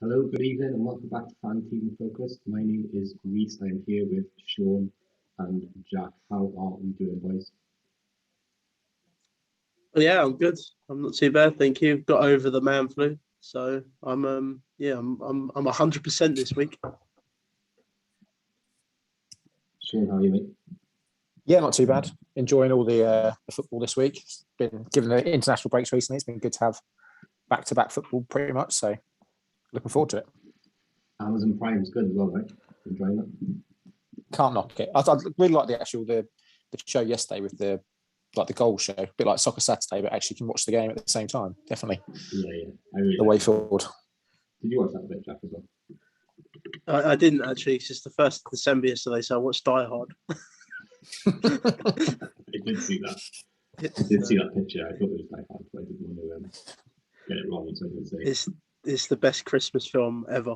Hello, good evening, and welcome back to Fanteam Focus. My name is Reese. I'm here with Sean and Jack. How are we doing, boys? Yeah, I'm good. I'm not too bad, thank you. Got over the man flu, so I'm 100% this week. Sean, how are you, mate? Yeah, not too bad. Enjoying all the football this week. It's been given the international breaks recently. It's been good to have back-to-back football, pretty much. So, looking forward to it. Amazon Prime's good as well, right? Enjoying that? Can't knock it. I really like the show yesterday with the goal show, a bit like Soccer Saturday, but actually can watch the game at the same time. Definitely. Yeah. I really the way forward. Did you watch that bit, Jack, as well? I didn't actually. It's just the 1st of December yesterday, so I watched Die Hard. I did see that. See that picture. I thought it was Die Hard, but I didn't want to get it wrong, so I didn't say. It's the best Christmas film ever.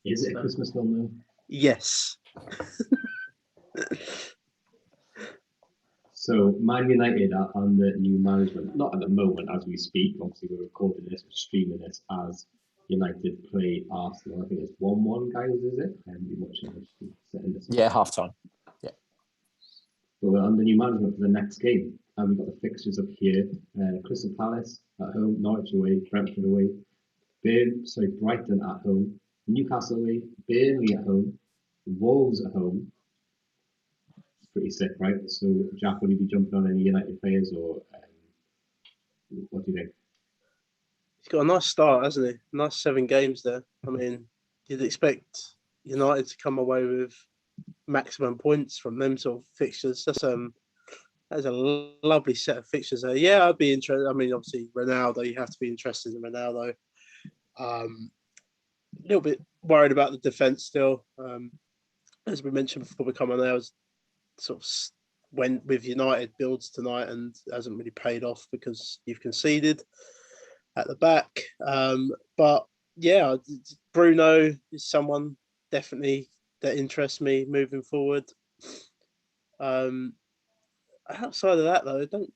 Is it a Christmas film, though? Yes. So, Man United are under new management. Not at the moment as we speak. Obviously, we're recording this, we're streaming this as United play Arsenal. I think it's 1-1, guys, is it? I haven't been watching this. Setting this up. Yeah, half time. Yeah. But we're under new management for the next game. And we've got the fixtures up here. Crystal Palace at home, Norwich away, Brentford away, Brighton at home, Newcastle away, Burnley at home, Wolves at home. It's pretty sick, right? So, Jack, will you be jumping on any United players, or what do you think? He's got a nice start, hasn't he? Nice 7 games there. I mean, you'd expect United to come away with maximum points from them sort of fixtures. That's a lovely set of fixtures there. Yeah, I'd be interested. I mean, obviously, Ronaldo, you have to be interested in Ronaldo. A little bit worried about the defence still. As we mentioned before we come on there, I was sort of went with United builds tonight and hasn't really paid off because you've conceded at the back. But yeah, Bruno is someone definitely that interests me moving forward. Outside of that, though, I don't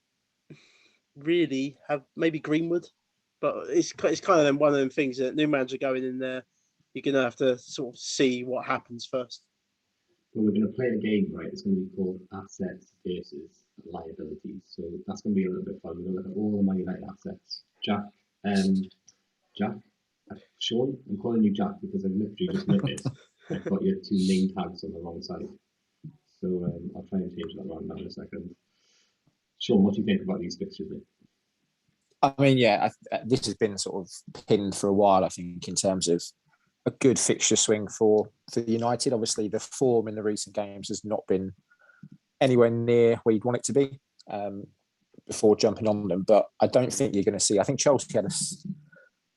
really have maybe Greenwood, but it's kind of them, one of them things that new manager going in there, you're going to have to sort of see what happens first. Well, we're going to play a game, right? It's going to be called Assets versus Liabilities. So that's going to be a little bit fun. We're going to look at all the Man United assets. Jack, Sean, I'm calling you Jack because I've literally just noticed I've got your 2 name tags on the wrong side. So I'll try and change that around now in a second. Sean, what do you think about these fixtures? I mean, yeah, this has been sort of pinned for a while, I think, in terms of a good fixture swing for United. Obviously, the form in the recent games has not been anywhere near where you'd want it to be before jumping on them. But I don't think you're going to see. I think Chelsea had a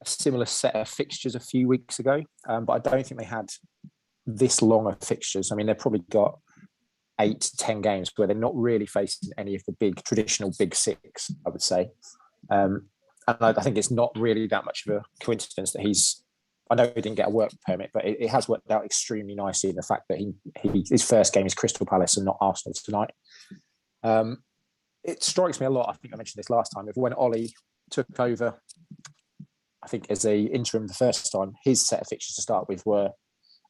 similar set of fixtures a few weeks ago, but I don't think they had this long of fixtures. I mean, they've probably got 8 to 10 games where they're not really facing any of the traditional big 6, I would say. And I think it's not really that much of a coincidence that I know he didn't get a work permit, but it has worked out extremely nicely in the fact that his first game is Crystal Palace and not Arsenal tonight. It strikes me a lot. I think I mentioned this last time. When Ollie took over, I think as a interim the first time, his set of fixtures to start with were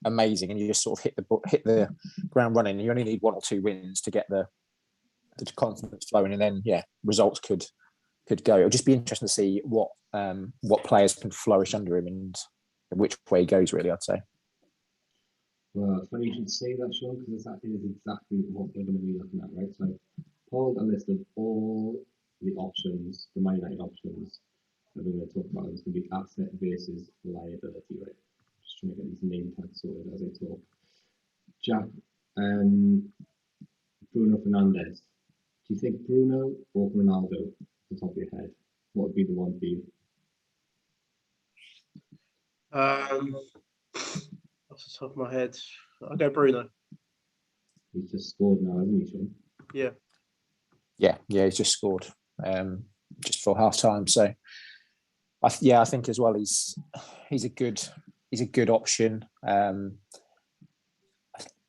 amazing, and you just sort of hit the ground running. You only need 1 or 2 wins to get the confidence flowing, and then results could go. It'll just be interesting to see what players can flourish under him and which way he goes, really, I'd say. Well, it's funny you should say that, Sean, because that is exactly what we're going to be looking at, right? So I pulled a list of all the options, the Man United options that we're going to talk about. It's going to be asset versus liability, right? Just trying to get these name tags sorted as I talk. Jack, Bruno Fernandes. Do you think Bruno or Ronaldo, off the top of your head, what would be the one for you? Off the top of my head, I'll go Bruno. He's just scored now, hasn't he, Sean? Yeah. Yeah, he's just scored just for half time. So, I think as well he's a good option. A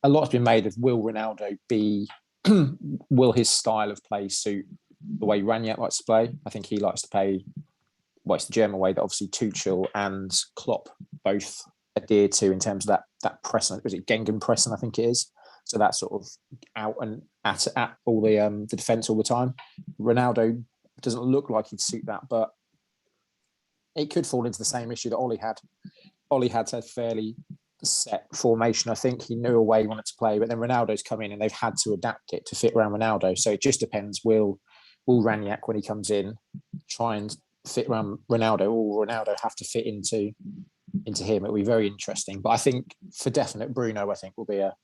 lot's been made of will Ronaldo will his style of play suit the way Ranić likes to play? I think he likes to play. Well, it's the German way that obviously Tuchel and Klopp both adhere to in terms of that press. Was it Gengen pressing? I think it is. So that's sort of out and at all the defence all the time. Ronaldo doesn't look like he'd suit that, but it could fall into the same issue that Ollie had. Ollie had a fairly set formation. I think he knew a way he wanted to play, but then Ronaldo's come in and they've had to adapt it to fit around Ronaldo. So it just depends. Will Ranić, when he comes in, try and fit around Ronaldo, or Ronaldo have to fit into him? It'll be very interesting. But I think for definite, Bruno, I think, will be a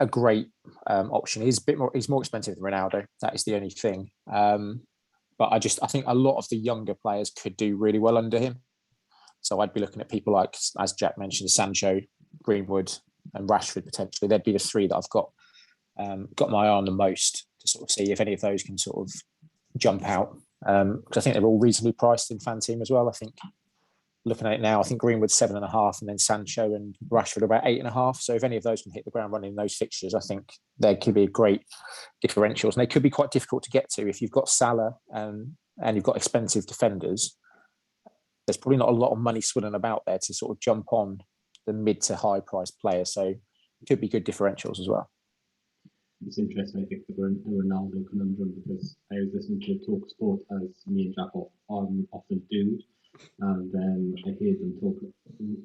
great option. He's more expensive than Ronaldo. That is the only thing. But I think a lot of the younger players could do really well under him. So I'd be looking at people like, as Jack mentioned, Sancho, Greenwood, and Rashford potentially. They'd be the three that I've got my eye on the most to sort of see if any of those can sort of jump out. Because I think they're all reasonably priced in Fanteam as well. I think looking at it now, I think Greenwood's 7.5, and then Sancho and Rashford are about 8.5. So if any of those can hit the ground running in those fixtures, I think there could be great differentials, and they could be quite difficult to get to if you've got Salah and you've got expensive defenders. There's probably not a lot of money swirling about there to sort of jump on the mid to high price players. So it could be good differentials as well. It's interesting, I think, the Ronaldo conundrum, because I was listening to Talk Sport, as me and Jack often do, and I heard them talk.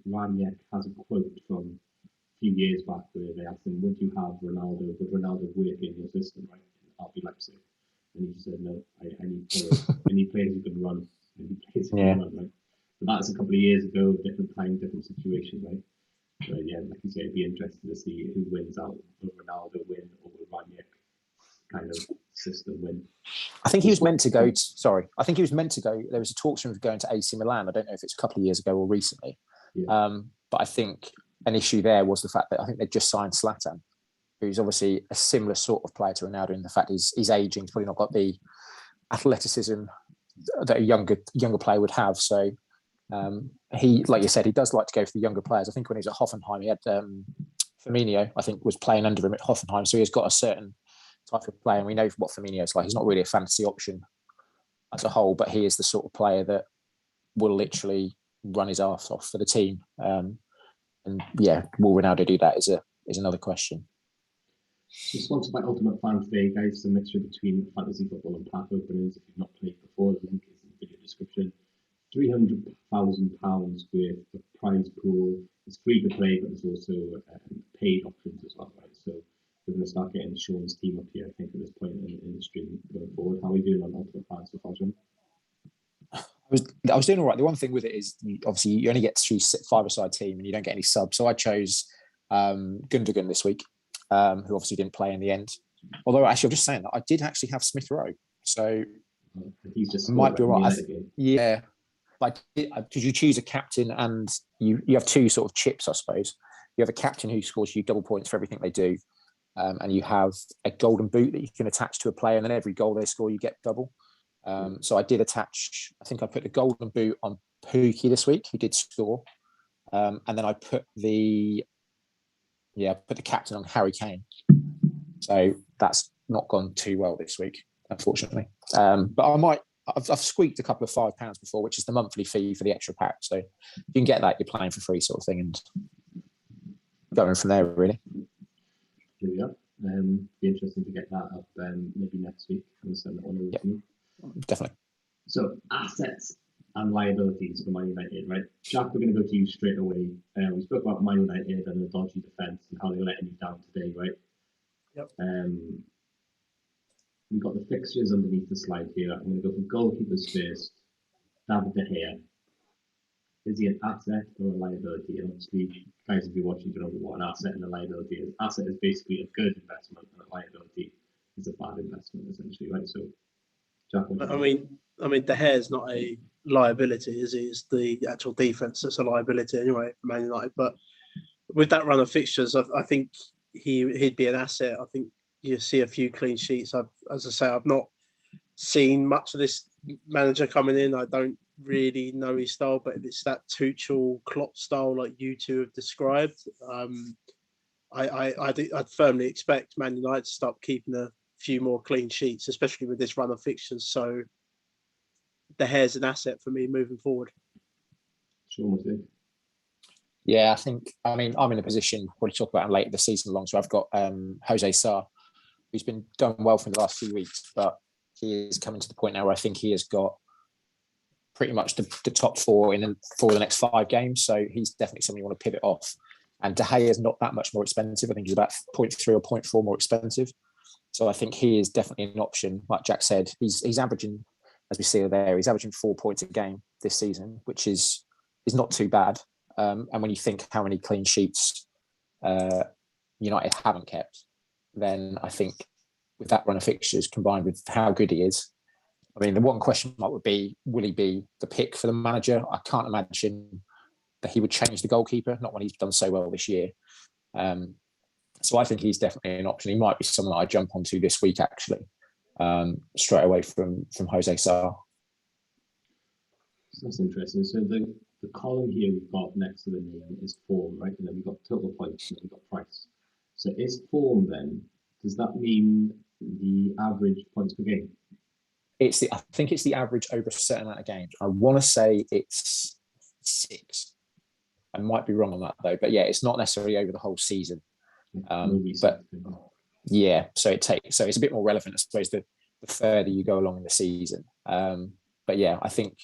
Ranić has a quote from a few years back where they asked him, would Ronaldo work in your system, right? And RB Leipzig. And he just said, no, I need players. I need players who can run. I need players who can run, right? But that's a couple of years ago, different time, different situation, right? But yeah, like you say, it'd be interesting to see who wins out. Will Ronaldo win, or will Ranić kind of system win? I think he was meant to go. I think he was meant to go. There was a talk to him going to AC Milan. I don't know if it's a couple of years ago or recently. Yeah. But I think an issue there was the fact that I think they just signed Zlatan, who's obviously a similar sort of player to Ronaldo in the fact he's aging. He's probably not got the athleticism that a younger player would have. So he, like you said, he does like to go for the younger players. I think when he was at Hoffenheim, he had Firmino, I think, was playing under him at Hoffenheim. So he's got a certain type of player, and we know what Firmino's like. He's not really a fantasy option as a whole, but he is the sort of player that will literally run his arse off for the team. And yeah, will Ronaldo do that is another question. So sponsored by Ultimate Fan today, guys. It's a mixture between fantasy football and pack openers. If you've not played before, the link is in the video description. £300,000 worth of prize pool. It's free to play, but there's also paid options as well, right? So we're going to start getting Sean's team up here, I think, at this point in the stream going forward. How are we doing on Ultimate Fan so far, Sean? I was doing all right. The one thing with it is, obviously, you only get to choose 5-a-side team, and you don't get any subs. So I chose Gundogan this week, who obviously didn't play in the end. Although, actually, I'm just saying that I did actually have Smith Rowe, so he's just might be all right. Yeah. Like, did you choose a captain, and you have two sort of chips, I suppose. You have a captain who scores you double points for everything they do, and you have a golden boot that you can attach to a player, and then every goal they score, you get double. So I did attach, I think I put the golden boot on Pookie this week, who did score, and then I put the captain on Harry Kane. So that's not gone too well this week, unfortunately. But I've squeaked a couple of £5 before, which is the monthly fee for the extra pack. So if you can get that, you're playing for free, sort of thing, and going from there, really. Here we are. Be interesting to get that up maybe next week. I'm going to send that one over to me. Definitely. So assets and liabilities for Man United, right? Jack, we're going to go to you straight away. We spoke about Man United and the dodgy defence and how they're letting you down today, right? Yep. We've got the fixtures underneath the slide here. I'm going to go for goalkeepers first. David De Gea. Is he an asset or a liability? And obviously, guys, if you're watching, you know what an asset and a liability is. Asset is basically a good investment, and a liability is a bad investment, essentially, right? So, Jack, I mean, De Gea is not a liability, is he? It's the actual defence that's a liability anyway for Man United. But with that run of fixtures, I think he'd be an asset. I think you see a few clean sheets. As I say, I've not seen much of this manager coming in. I don't really know his style, but if it's that Tuchel Klopp style like you two have described, I'd firmly expect Man United to start keeping a few more clean sheets, especially with this run of fixtures. So De Gea's an asset for me moving forward. Sean, what do you think? Yeah, I mean, I'm in a position, we'll talk about him later the season long. So I've got Jose Sarr, who's been done well for the last few weeks, but he is coming to the point now where I think he has got pretty much the top four for the next 5 games. So he's definitely something you want to pivot off. And De Gea is not that much more expensive. I think he's about 0.3 or 0.4 more expensive. So I think he is definitely an option. Like Jack said, he's averaging, as we see there, he's averaging 4 points a game this season, which is not too bad. And when you think how many clean sheets United haven't kept, then I think with that run of fixtures combined with how good he is, I mean, the one question mark would be, will he be the pick for the manager? I can't imagine that he would change the goalkeeper, not when he's done so well this year. So I think he's definitely an option. He might be someone that I jump onto this week, actually, straight away from Jose Sarr. That's interesting. So the column here we've got next to the name is form, right? And then we've got total points and then we've got price. So is form then, does that mean the average points per game? I think it's the average over a certain amount of games. I want to say it's 6. I might be wrong on that though, but yeah, it's not necessarily over the whole season. But yeah, so it's a bit more relevant, I suppose, the further you go along in the season. But yeah, I think,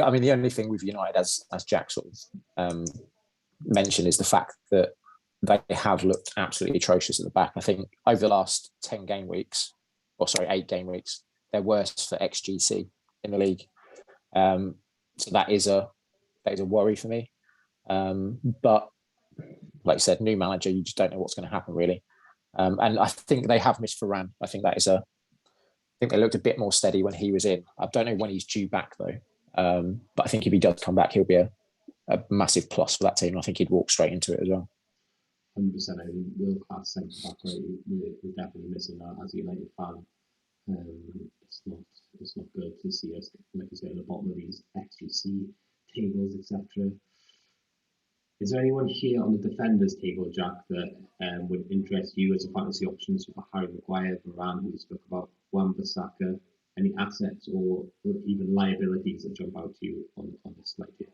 I mean, the only thing with United, as Jack sort of mentioned, is the fact that they have looked absolutely atrocious at the back. I think over the last 8 game weeks, they're worse for XGC in the league. So that is a worry for me. But like I said, new manager, you just don't know what's going to happen really. And I think they have missed Varane. I think they looked a bit more steady when he was in. I don't know when he's due back though. But I think if he does come back, he'll be a massive plus for that team. I think he'd walk straight into it as well. 100%. I mean, world-class centre back, right? We're definitely missing that as a United fan. It's not good to see us, like you say, at the bottom of these XGC tables, etc. Is there anyone here on the defenders table, Jack, that would interest you as a fantasy options for Harry Maguire, Varane, who we spoke about, Wan-Bissaka, any assets or even liabilities that jump out to you on this slide here?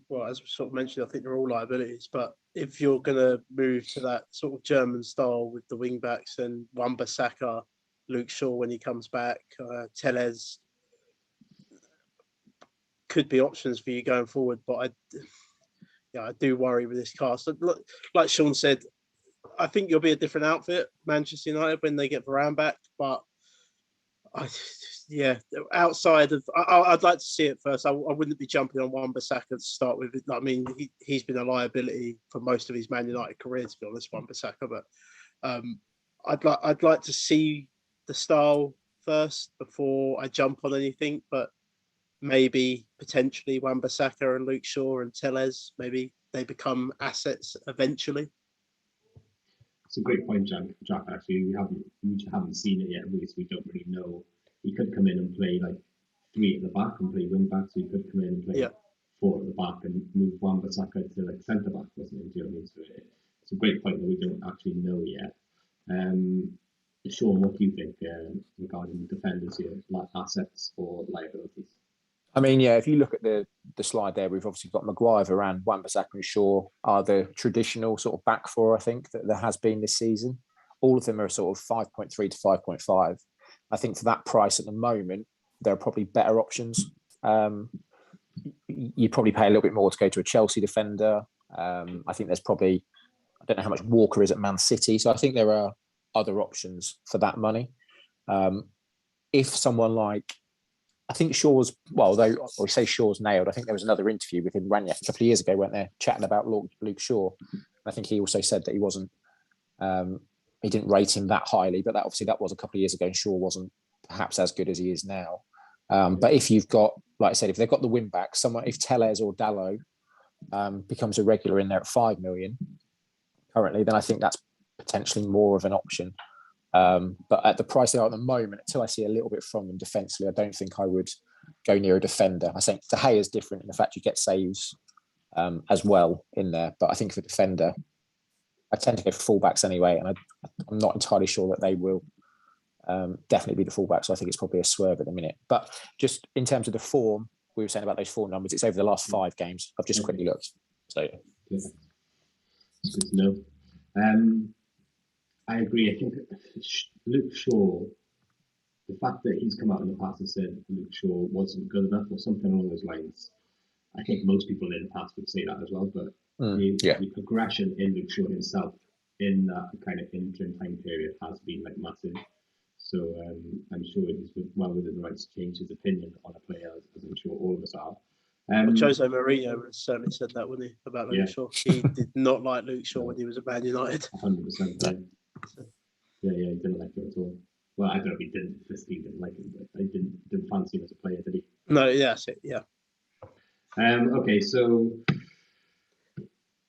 Well, as we sort of mentioned, I think they're all liabilities. But if you're going to move to that sort of German style with the wing backs, then Wan-Bissaka, Luke Shaw when he comes back, Tellez could be options for you going forward. But I do worry with this cast. Like Sean said, I think you'll be a different outfit, Manchester United, when they get Varane back. But outside of, I'd like to see it first. I wouldn't be jumping on Wan-Bissaka to start with. I mean, he's been a liability for most of his Man United career, to be honest, Wan-Bissaka. But I'd like to see the style first before I jump on anything. But maybe potentially Wan-Bissaka and Luke Shaw and Tellez, maybe they become assets eventually. It's a great point, Jack. Actually, we haven't seen it yet. We don't really know. He could come in and play like 3 at the back and play wing back. So he could come in and play 4 at the back and move Wan-Bissaka to like centre back, wasn't it? Do you know what I mean? So it's a great point that we don't actually know yet. Sean, what do you think regarding defenders here, like assets or liabilities? I mean, yeah, if you look at the slide there, we've obviously got Maguire, Varane, Wan-Bissaka and Shaw are the traditional sort of back four, I think, that there has been this season. All of them are sort of 5.3 to 5.5. I think for that price at the moment, there are probably better options. You probably pay a little bit more to go to a Chelsea defender. I think there's probably, I don't know how much Walker is at Man City. So I think there are other options for that money. If someone like, I think Shaw's, well, though we say Shaw's nailed, I think there was another interview with him Ranieri a couple of years ago, weren't there, chatting about Luke Shaw. I think he also said that he wasn't, he didn't rate him that highly, but that was a couple of years ago and Shaw wasn't perhaps as good as he is now. But if you've got, like I said, if they've got the win back, if Tellez or Dalot becomes a regular in there at 5 million currently, then I think that's potentially more of an option. But at the price they are at the moment, until I see a little bit from them defensively, I don't think I would go near a defender. I think De Gea is different in the fact you get saves as well in there. But I think for defender, I tend to go for fullbacks anyway, and I'm not entirely sure that they will definitely be the fullback. So I think it's probably a swerve at the minute. But just in terms of the form, we were saying about those 4 numbers, it's over the last 5 games. I've just quickly looked. So It's good to know. I agree. I think Luke Shaw, the fact that he's come out in the past and said Luke Shaw wasn't good enough or something along those lines, I think most people in the past would say that as well. But the progression in Luke Shaw himself in that kind of interim time period has been like massive. So I'm sure he's well within the right to change his opinion on a player, as I'm sure all of us are. Jose Mourinho certainly said that, wouldn't he, about Luke Shaw? He did not like Luke Shaw when he was at Man United. 100%. Yeah, he didn't like him at all. Well, I don't know if he didn't. He didn't like him, but I didn't fancy him as a player, did he? No, yeah, that's it. Yeah. Okay, so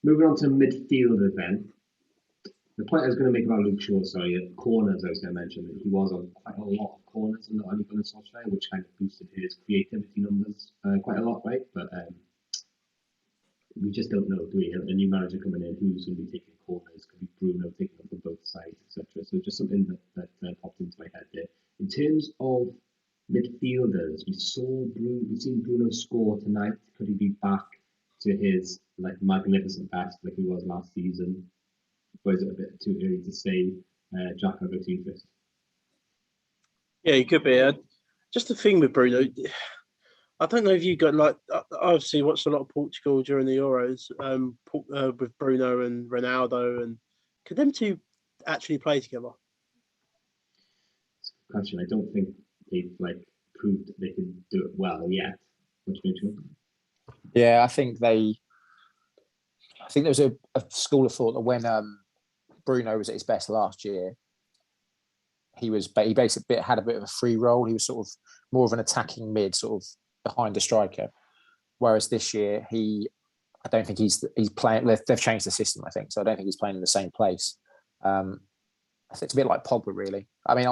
moving on to midfielder then. The point I was going to make about Luke Shaw, corners, I was going to mention that he was on quite a lot of corners in the Ole Gunnar Solskjaer, which kind of boosted his creativity numbers quite a lot, right? But we just don't know, do we? A new manager coming in, who's going to be taking corners? Could be Bruno taking them from both sides, etc. So just something that popped into my head there. In terms of midfielders, we've seen Bruno score tonight. Could he be back to his like magnificent best like he was last season? Or is it a bit too early to say? Jack, I'll go to you first. Yeah, he could be. Just the thing with Bruno, I don't know if you got like. I obviously watched a lot of Portugal during the Euros with Bruno and Ronaldo, and could them two actually play together? Question. I don't think they've proved they can do it well yet. What do you think? Yeah, I think there was a school of thought that when Bruno was at his best last year, he basically had a bit of a free role. He was sort of more of an attacking mid, sort of behind the striker. Whereas this year, I don't think he's playing. They've changed the system, I think, so I don't think he's playing in the same place. I think it's a bit like Pogba, really. I mean,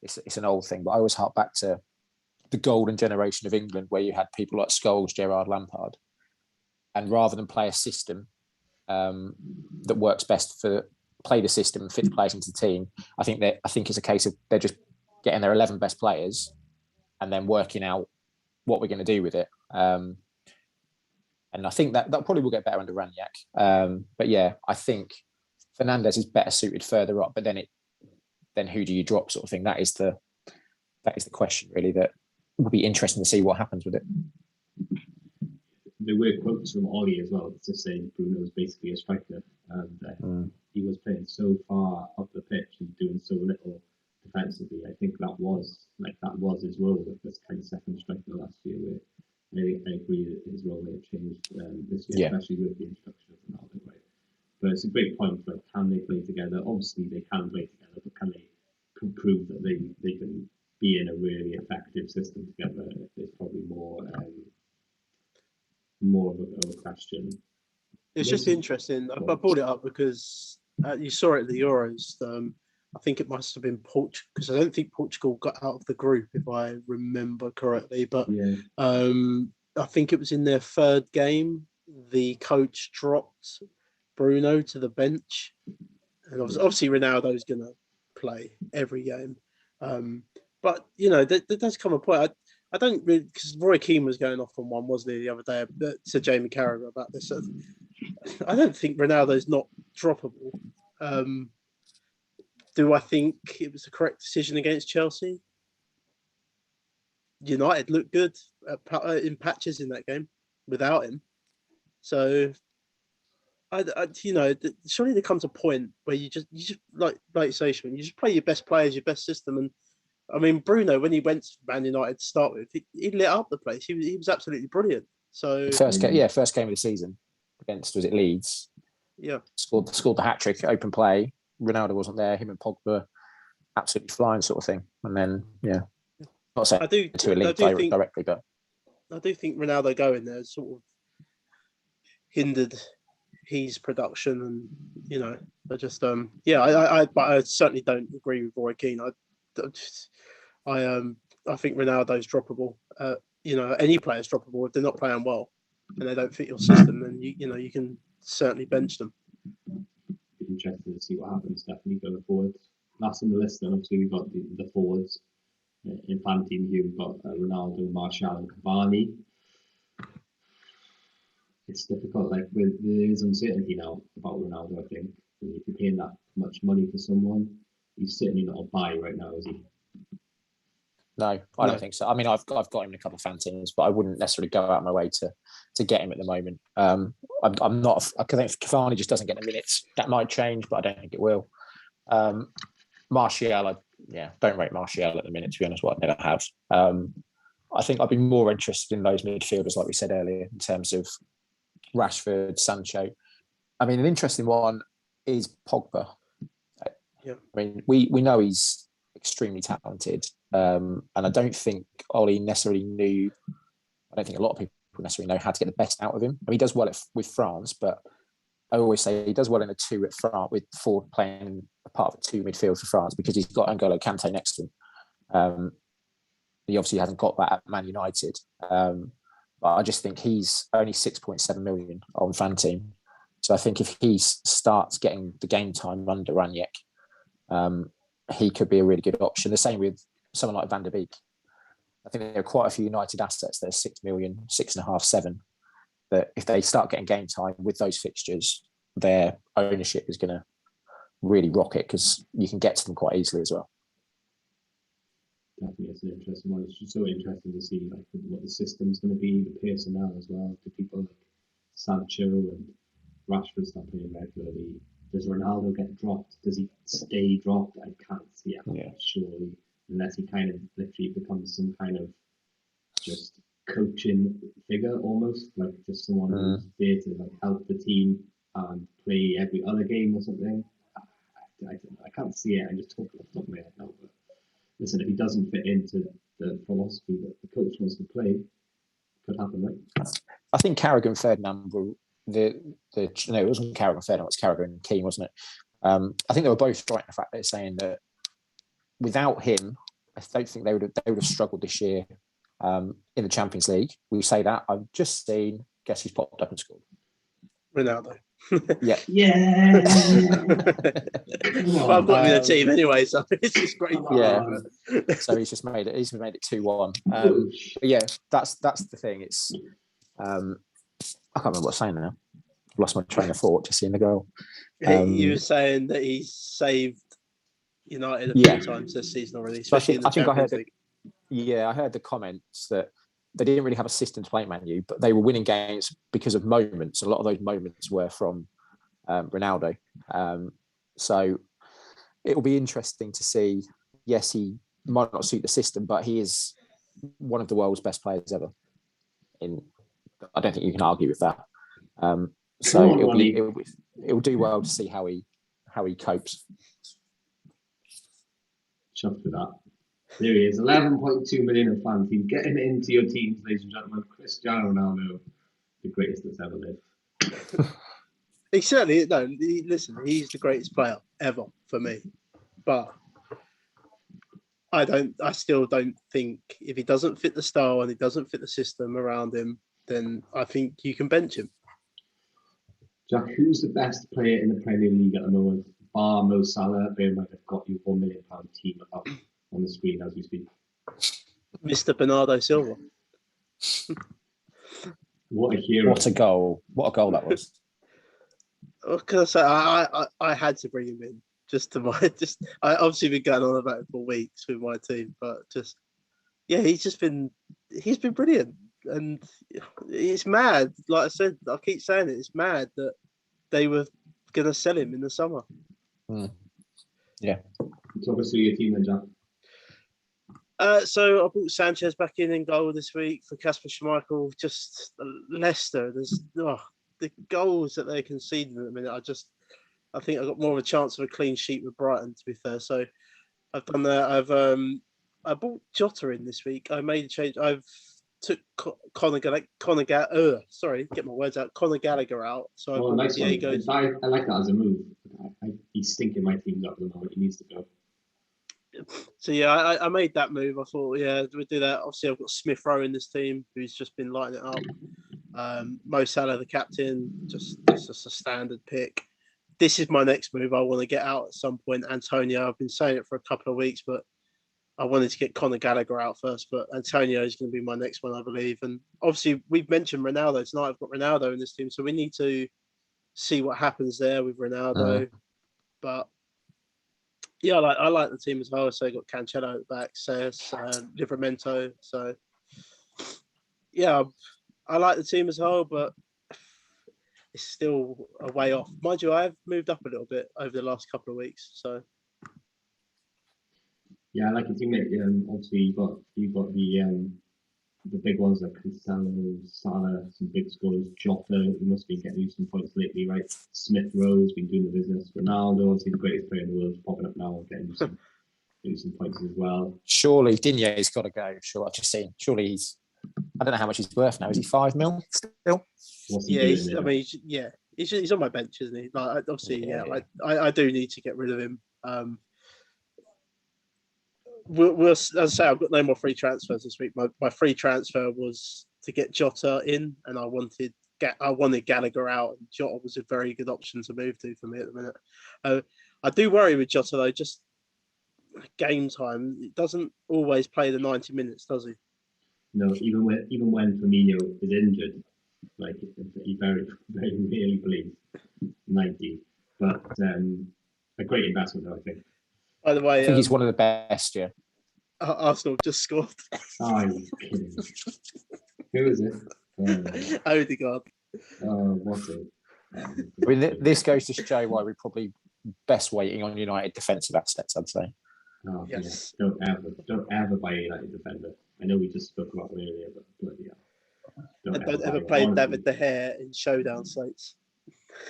it's an old thing, but I always hark back to the golden generation of England, where you had people like Scholes, Gerrard, Lampard, and rather than play a system that works best play the system and fit the players into the team, I think it's a case of they're just getting their 11 best players and then working out what we're going to do with it. And I think that probably will get better under Ranić. But yeah, I think Fernandes is better suited further up. But then who do you drop, sort of thing? That is the question, really. That will be interesting to see what happens with it. There were quotes from Ollie as well, just saying Bruno was basically a striker, and he was playing so far up the pitch and doing so little defensively. I think that was his role with this kind of second striker last year. Where I agree that his role may have changed this year, especially with the introduction of Ronaldo. Right? But it's a great point. Like, can they play together? Obviously, they can play together, but can they prove that they can be in a really effective system together? There's probably more of a question. It's just interesting. I brought it up because you saw it at the Euros. I think it must have been Portugal, because I don't think Portugal got out of the group, if I remember correctly. But I think it was in their third game, the coach dropped Bruno to the bench. And obviously Ronaldo's going to play every game. But, there does come a point. I don't really, because Roy Keane was going off on one, wasn't he, the other day, to Jamie Carragher about this. I don't think Ronaldo's not droppable. Do I think it was the correct decision against Chelsea? United looked good in patches in that game without him. So, surely there comes a point where you just like you say, Sean, you just play your best players, your best system. And I mean, Bruno, when he went to Man United to start with, he lit up the place. He was absolutely brilliant. So first game of the season against, was it Leeds? Yeah, scored the hat trick, open play. Ronaldo wasn't there. Him and Pogba absolutely flying, sort of thing. And then not saying to a league player directly, but I do think Ronaldo going there sort of hindered his production, and I just but I certainly don't agree with Roy Keane. I think Ronaldo's droppable. Any player's droppable if they're not playing well and they don't fit your system. Then you can certainly bench them. Be interested to see what happens. Definitely going forward. Last on the list, then obviously we've got the forwards. in Fanteam, you've got Ronaldo, Martial, and Cavani. It's difficult. Like there is uncertainty now about Ronaldo. I think if you're paying that much money for someone, he's certainly not a buy right now, is he? No, I don't think so. I mean, I've got him in a couple of fan teams, but I wouldn't necessarily go out of my way to get him at the moment. I'm not. I think if Cavani just doesn't get the minutes, that might change, but I don't think it will. Martial, don't rate Martial at the minute. To be honest, what I never have. I think I'd be more interested in those midfielders, like we said earlier, in terms of Rashford, Sancho. I mean, an interesting one is Pogba. Yeah. I mean, we know he's extremely talented, and I don't think Ollie necessarily knew. I don't think a lot of people necessarily know how to get the best out of him. I mean, he does well with France, but I always say he does well in a two at France with four playing a part of a two midfield for France because he's got N'Golo Kante next to him. He obviously hasn't got that at Man United. But I just think he's only 6.7 million on Fanteam. So I think if he starts getting the game time under Ranić, he could be a really good option. The same with someone like Van der Beek. I think there are quite a few United assets that are 6 million, 6.5, 7. That if they start getting game time with those fixtures, their ownership is going to really rocket because you can get to them quite easily as well. Definitely, it's an interesting one. It's just so interesting to see like what the system's going to be, the personnel as well. Do people like Sancho and Rashford start playing regularly? Does Ronaldo get dropped? Does he stay dropped? I can't see it, surely, unless he kind of literally becomes some kind of just coaching figure almost, like just someone who's there to like help the team and play every other game or something. I can't see it. I just talk off the top of my head now, but listen, if he doesn't fit into the philosophy that the coach wants to play, could happen, right? I think Carragher Ferdinand were it wasn't Carragher Ferdinand, it was Carragher and Keane, wasn't it? I think they were both right in the fact they're saying that without him, I don't think they would have struggled this year in the Champions League. We say that. I've just seen, guess who's popped up and scored? Ronaldo. Yeah. Well, I've got him in the team anyway, so it's just great. Yeah. So he's just made it. He's made it 2-1. But yeah, that's the thing. It's I can't remember what I was saying now. I've lost my train of thought just seeing the goal. You were saying that he's saved United a few times this season already, especially in the Champions League. I heard the comments that they didn't really have a system to play Man U, but they were winning games because of moments. A lot of those moments were from Ronaldo. So it will be interesting to see. Yes, he might not suit the system, but he is one of the world's best players ever. I don't think you can argue with that. So it'll do well to see how he copes. Chuffed with that. There he is, 11.2 million of Fanteam. Get him into your teams, ladies and gentlemen. Cristiano Ronaldo, the greatest that's ever lived. He certainly listen. He's the greatest player ever for me, but I still don't think if he doesn't fit the style and he doesn't fit the system around him, then I think you can bench him. Jack, who's the best player in the Premier League at the moment? Bar Mo Salah. Bear in mind, I've got your £1 million team up on the screen as we speak. Mr. Bernardo Silva. What a hero! What a goal! What a goal that was. Because I had to bring him in I obviously been going on about it for weeks with my team, but he's been brilliant, and it's mad. Like I said, I keep saying it. It's mad that they were going to sell him in the summer. Yeah. It's obviously your team then, Jack. So I brought Sanchez back in goal this week for Kasper Schmeichel. Just Leicester. There's the goals that they're conceding at the minute. I think I got more of a chance of a clean sheet with Brighton, to be fair. So I've done that. I brought Jota in this week. I made a change. I've took Conor Gallagher. Get my words out. Conor Gallagher out. So nice Diego. I like that as a move. He's stinking my teams up at the moment. He needs to go. So I made that move. I thought, we'll do that. Obviously, I've got Smith Rowe in this team, who's just been lighting it up. Mo Salah, the captain, just a standard pick. This is my next move. I want to get out at some point. Antonio, I've been saying it for a couple of weeks, but I wanted to get Conor Gallagher out first, but Antonio is going to be my next one, I believe. And obviously, we've mentioned Ronaldo tonight. I've got Ronaldo in this team, so we need to see what happens there with Ronaldo. But yeah, I like the team as well. So I got Cancelo at the back, Sarr, Livramento. So yeah, I like the team as well, but it's still a way off. Mind you, I have moved up a little bit over the last couple of weeks. So Yeah, I like your teammate. Obviously, you got the big ones like Cancelo, Sarr, some big scorers. Jota, who must be getting you some points lately, right? Smith Rowe's been doing the business. Ronaldo, obviously the greatest player in the world, popping up now, getting you some points as well. Surely Dinier's got to go. Sure, I've just seen. Surely he's. I don't know how much he's worth now. Is he 5 mil still? What's he doing there? I mean, he's on my bench, isn't he? Like, obviously, I do need to get rid of him. We'll as I say, I've got no more free transfers this week. My free transfer was to get Jota in, and I wanted Gallagher out. And Jota was a very good option to move to for me at the minute. I do worry with Jota though. Just game time, it doesn't always play the 90 minutes, does he? No, even when Firmino is injured, like he very very rarely plays 90. But a great investment, I think. By the way, I think he's one of the best. Yeah. Arsenal just scored. Oh, you're kidding. Who is it? Odegaard. What's it? I mean, this goes to show why we're probably best waiting on United defensive assets, I'd say. Oh, yes. Yeah. Don't ever buy a United defender. I know we just spoke about it earlier, but bloody hell. Don't ever play David De Gea in showdown slates.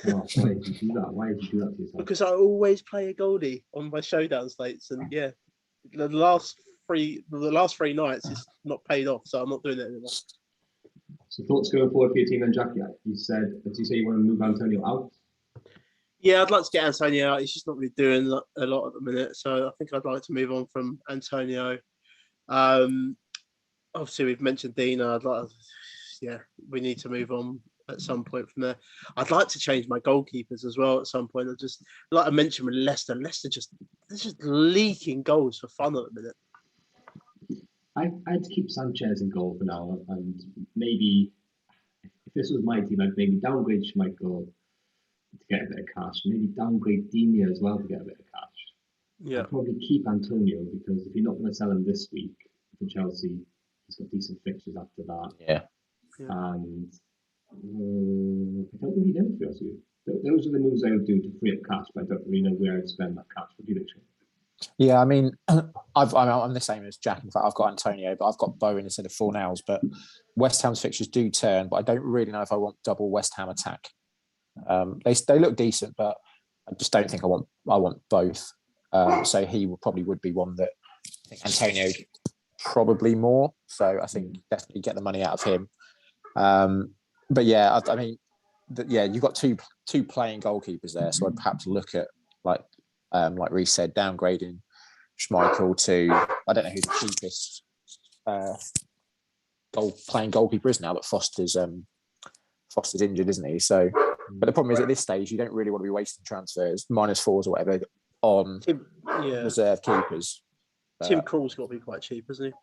Oh, why did you do that? Why did you do that to yourself? Because I always play a goalie on my showdown slates, and yeah, the last three nights it's not paid off, so I'm not doing it anymore. So thoughts going forward for your team then, Jackie? Did you say you want to move Antonio out? Yeah, I'd like to get Antonio out. He's just not really doing a lot at the minute, so I think I'd like to move on from Antonio. Obviously, we've mentioned Dina. We need to move on at some point from there. I'd like to change my goalkeepers as well at some point. Like I mentioned with Leicester they're just leaking goals for fun at the minute. I'd keep Sanchez in goal for now, and maybe if this was my team, I'd maybe downgrade Schmeichel to get a bit of cash. Maybe downgrade Dina as well to get a bit of cash. Yeah. I'd probably keep Antonio because if you're not going to sell him this week for Chelsea, he's got decent fixtures after that. Yeah. And I don't really know, to be honest with you. Those are the moves I would do to free up cash, but I don't really know where I'd spend that cash. What do you think, Sean? Yeah, I mean, I'm the same as Jack. In fact, I've got Antonio, but I've got Bowen instead of Fornals. But West Ham's fixtures do turn, but I don't really know if I want double West Ham attack. They look decent, but I just don't think I want both. So he would be one that I think Antonio probably more. So I think definitely get the money out of him. But yeah, I mean, you've got two playing goalkeepers there, so I'd perhaps look at like Reece said, downgrading Schmeichel to I don't know who the cheapest playing goalkeeper is now that Foster's injured, isn't he? So, but the problem is at this stage you don't really want to be wasting transfers -4s or whatever on reserve keepers. Tim Krul's got to be quite cheap, isn't he?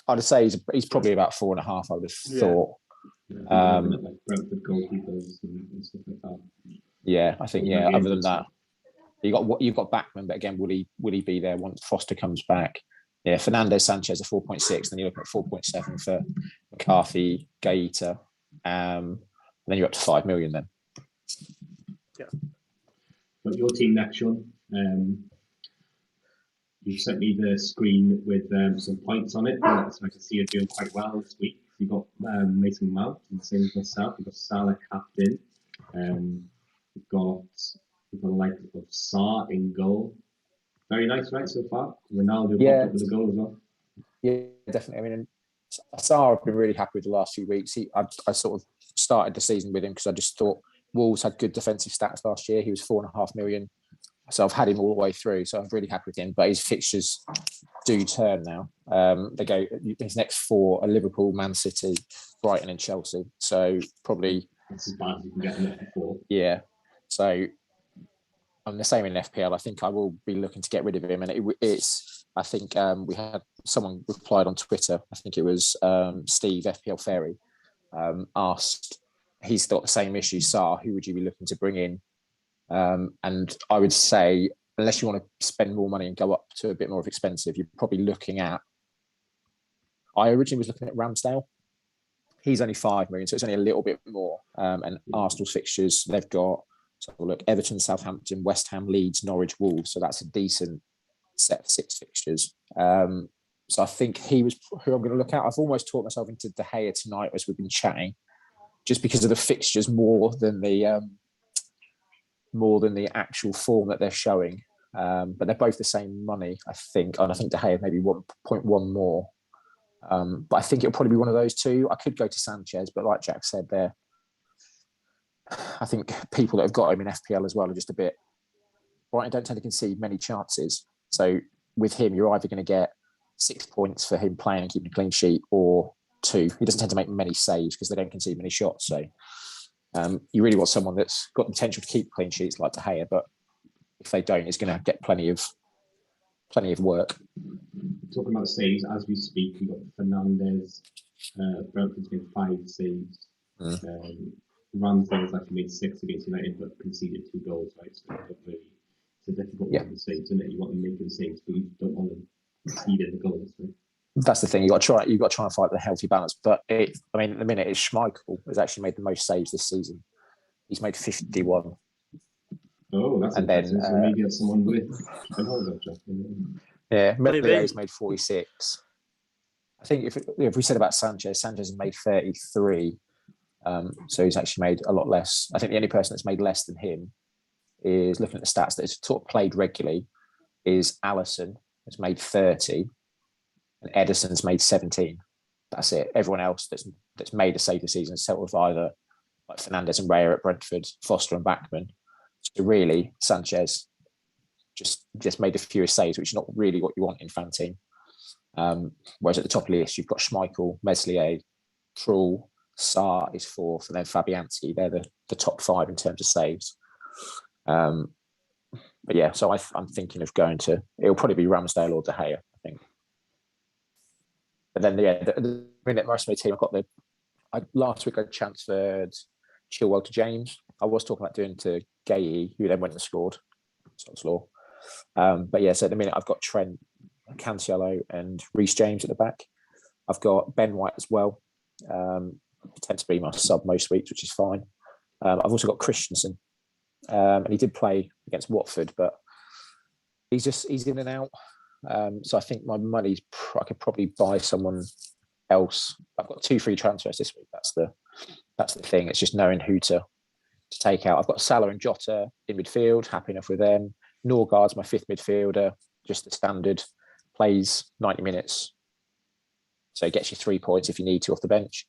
I'd say he's probably about 4.5. I would have thought. Like Brentford goalkeepers and stuff like that. Yeah, I think other than that, you've got Backman, but again, will he be there once Foster comes back? Yeah, Fernandez, Sanchez are 4.6. Then you look at 4.7 for McCarthy, Gaeta, and then you're up to 5 million. Then. Yeah. But your team next, Sean. You sent me the screen with some points on it, so I can see you're doing quite well this week. You got Mason Mount, and the same as myself. You've got Salah captain. You've got the likes of Sarr in goal. Very nice, right, so far? Ronaldo popped up with a goal as well. Yeah, definitely. I mean, Sarr, I've been really happy with the last few weeks. I sort of started the season with him because I just thought Wolves had good defensive stats last year. He was 4.5 million. So I've had him all the way through. So I'm really happy with him. But his fixtures do turn now. They go, his next 4 are Liverpool, Man City, Brighton and Chelsea. So probably... That's as bad as you can get in it before. Yeah. So I'm the same in FPL. I think I will be looking to get rid of him. And it's I think we had someone replied on Twitter. I think it was Steve FPL Ferry asked. He's got the same issue. Sarr, who would you be looking to bring in? And I would say, unless you want to spend more money and go up to a bit more of expensive, you're probably looking at. I originally was looking at Ramsdale. He's only 5 million, so it's only a little bit more. And Arsenal's fixtures, they've got, so look, Everton, Southampton, West Ham, Leeds, Norwich, Wolves. So that's a decent set of 6 fixtures. So I think he was who I'm going to look at. I've almost talked myself into De Gea tonight as we've been chatting, just because of the fixtures more than the actual form that they're showing. But they're both the same money, I think. And I think De Gea maybe 1.1 more. But I think it'll probably be one of those two. I could go to Sanchez, but like Jack said there, I think people that have got him in FPL as well are just a bit, right, I don't tend to concede many chances. So with him, you're either going to get 6 points for him playing and keeping a clean sheet, or 2. He doesn't tend to make many saves because they don't concede many shots. So you really want someone that's got the potential to keep clean sheets like De Gea, but if they don't, he's going to get plenty of work. Talking about saves, as we speak, we've got Fernandes. Brentford's made 5 saves. Ramsdale's actually made 6 against United, but conceded 2 goals, right? So it's a difficult one to save, isn't it? You want them making saves, but you don't want them conceding the goals, right? That's the thing. You've got to try and find the healthy balance. But at the minute, it's Schmeichel has actually made the most saves this season. He's made 51. Oh, that's impressive. So maybe that's someone with Melier's made 46. I think if we said about Sanchez has made 33. So he's actually made a lot less. I think the only person that's made less than him is, looking at the stats, that has sort of played regularly, is Alisson, has made 30, and Ederson's made 17. That's it. Everyone else that's made a save this season is sort of either like Fernandes and Raya at Brentford, Foster and Backman. So really, Sanchez just made the fewest saves, which is not really what you want in Fanteam. Whereas at the top of the list, you've got Schmeichel, Meslier, Krul, Sarr is 4th, and then Fabianski. They're the top 5 in terms of saves. But yeah, so I'm thinking of going to, it'll probably be Ramsdale or De Gea, I think. But then, the minute most of my team, last week I transferred Chilwell to James. I was talking about doing to Gay, who then went and scored. Sod's law. But yeah, so at the minute I've got Trent, Cancelo and Reece James at the back. I've got Ben White as well. Tends to be my sub most weeks, which is fine. I've also got Christensen. And he did play against Watford, but he's in and out. So I think my money's, I could probably buy someone else. I've got 2 free transfers this week. That's the thing. It's just knowing who to take out. I've got Salah and Jota in midfield. Happy enough with them. Norgard's my 5th midfielder, just the standard. Plays 90 minutes. So it gets you 3 points if you need to off the bench.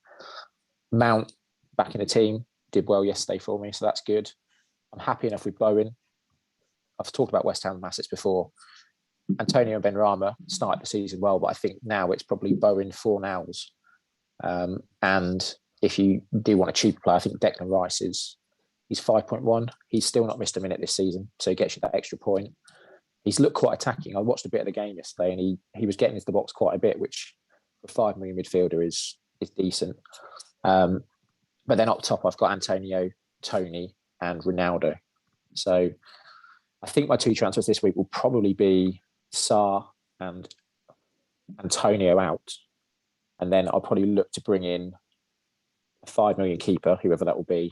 Mount back in the team. Did well yesterday for me, so that's good. I'm happy enough with Bowen. I've talked about West Ham assets before. Antonio and Benrahma started the season well, but I think now it's probably Bowen, Fornals. And if you do want a cheaper player, I think Declan Rice he's 5.1. He's still not missed a minute this season, so he gets you that extra point. He's looked quite attacking. I watched a bit of the game yesterday, and he was getting into the box quite a bit, which for a 5 million midfielder is decent. But then up top, I've got Antonio, Tony, and Ronaldo. So I think my 2 transfers this week will probably be Sarr and Antonio out. And then I'll probably look to bring in a 5 million keeper, whoever that will be.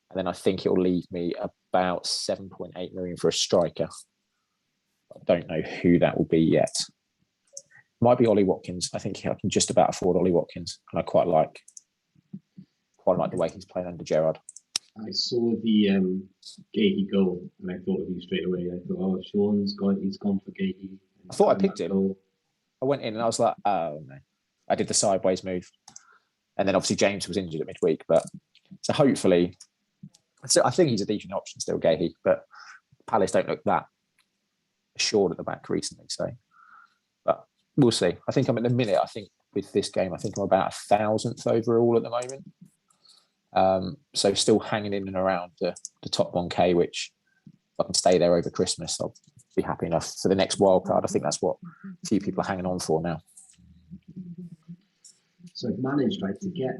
And then I think it will leave me about 7.8 million for a striker. I don't know who that will be yet. Might be Ollie Watkins. I think I can just about afford Ollie Watkins. And I quite like the way he's playing under Gerrard. I saw the Gahey goal and I thought of you straight away. I thought, he's gone for Gahey. I thought I picked him. Goal. I went in and I was like, oh no. I did the sideways move. And then obviously James was injured at midweek. But so hopefully, I think he's a decent option still, Gahey. But Palace don't look that assured at the back recently. So, but we'll see. I think I'm at the minute, I think with this game, I think I'm about 1,000th overall at the moment. So still hanging in and around the top 1K, which if I can stay there over Christmas, I'll be happy enough for the next wild card. I think that's what a few people are hanging on for now. So I've managed to get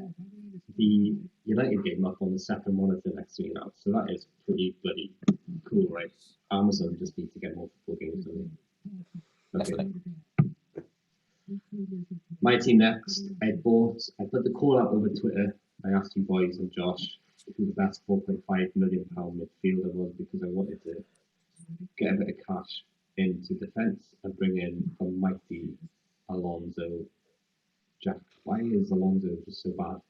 the United game up on the second monitor next to me now. So that is pretty bloody cool, right? Amazon just need to get more football games on it. Definitely. My team next, I put the call out over Twitter. I asked you boys and Josh who the best £4.5 million midfielder was because I wanted to get a bit of cash into defence and bring in a mighty Alonso. Jack, why is Alonso just so bad?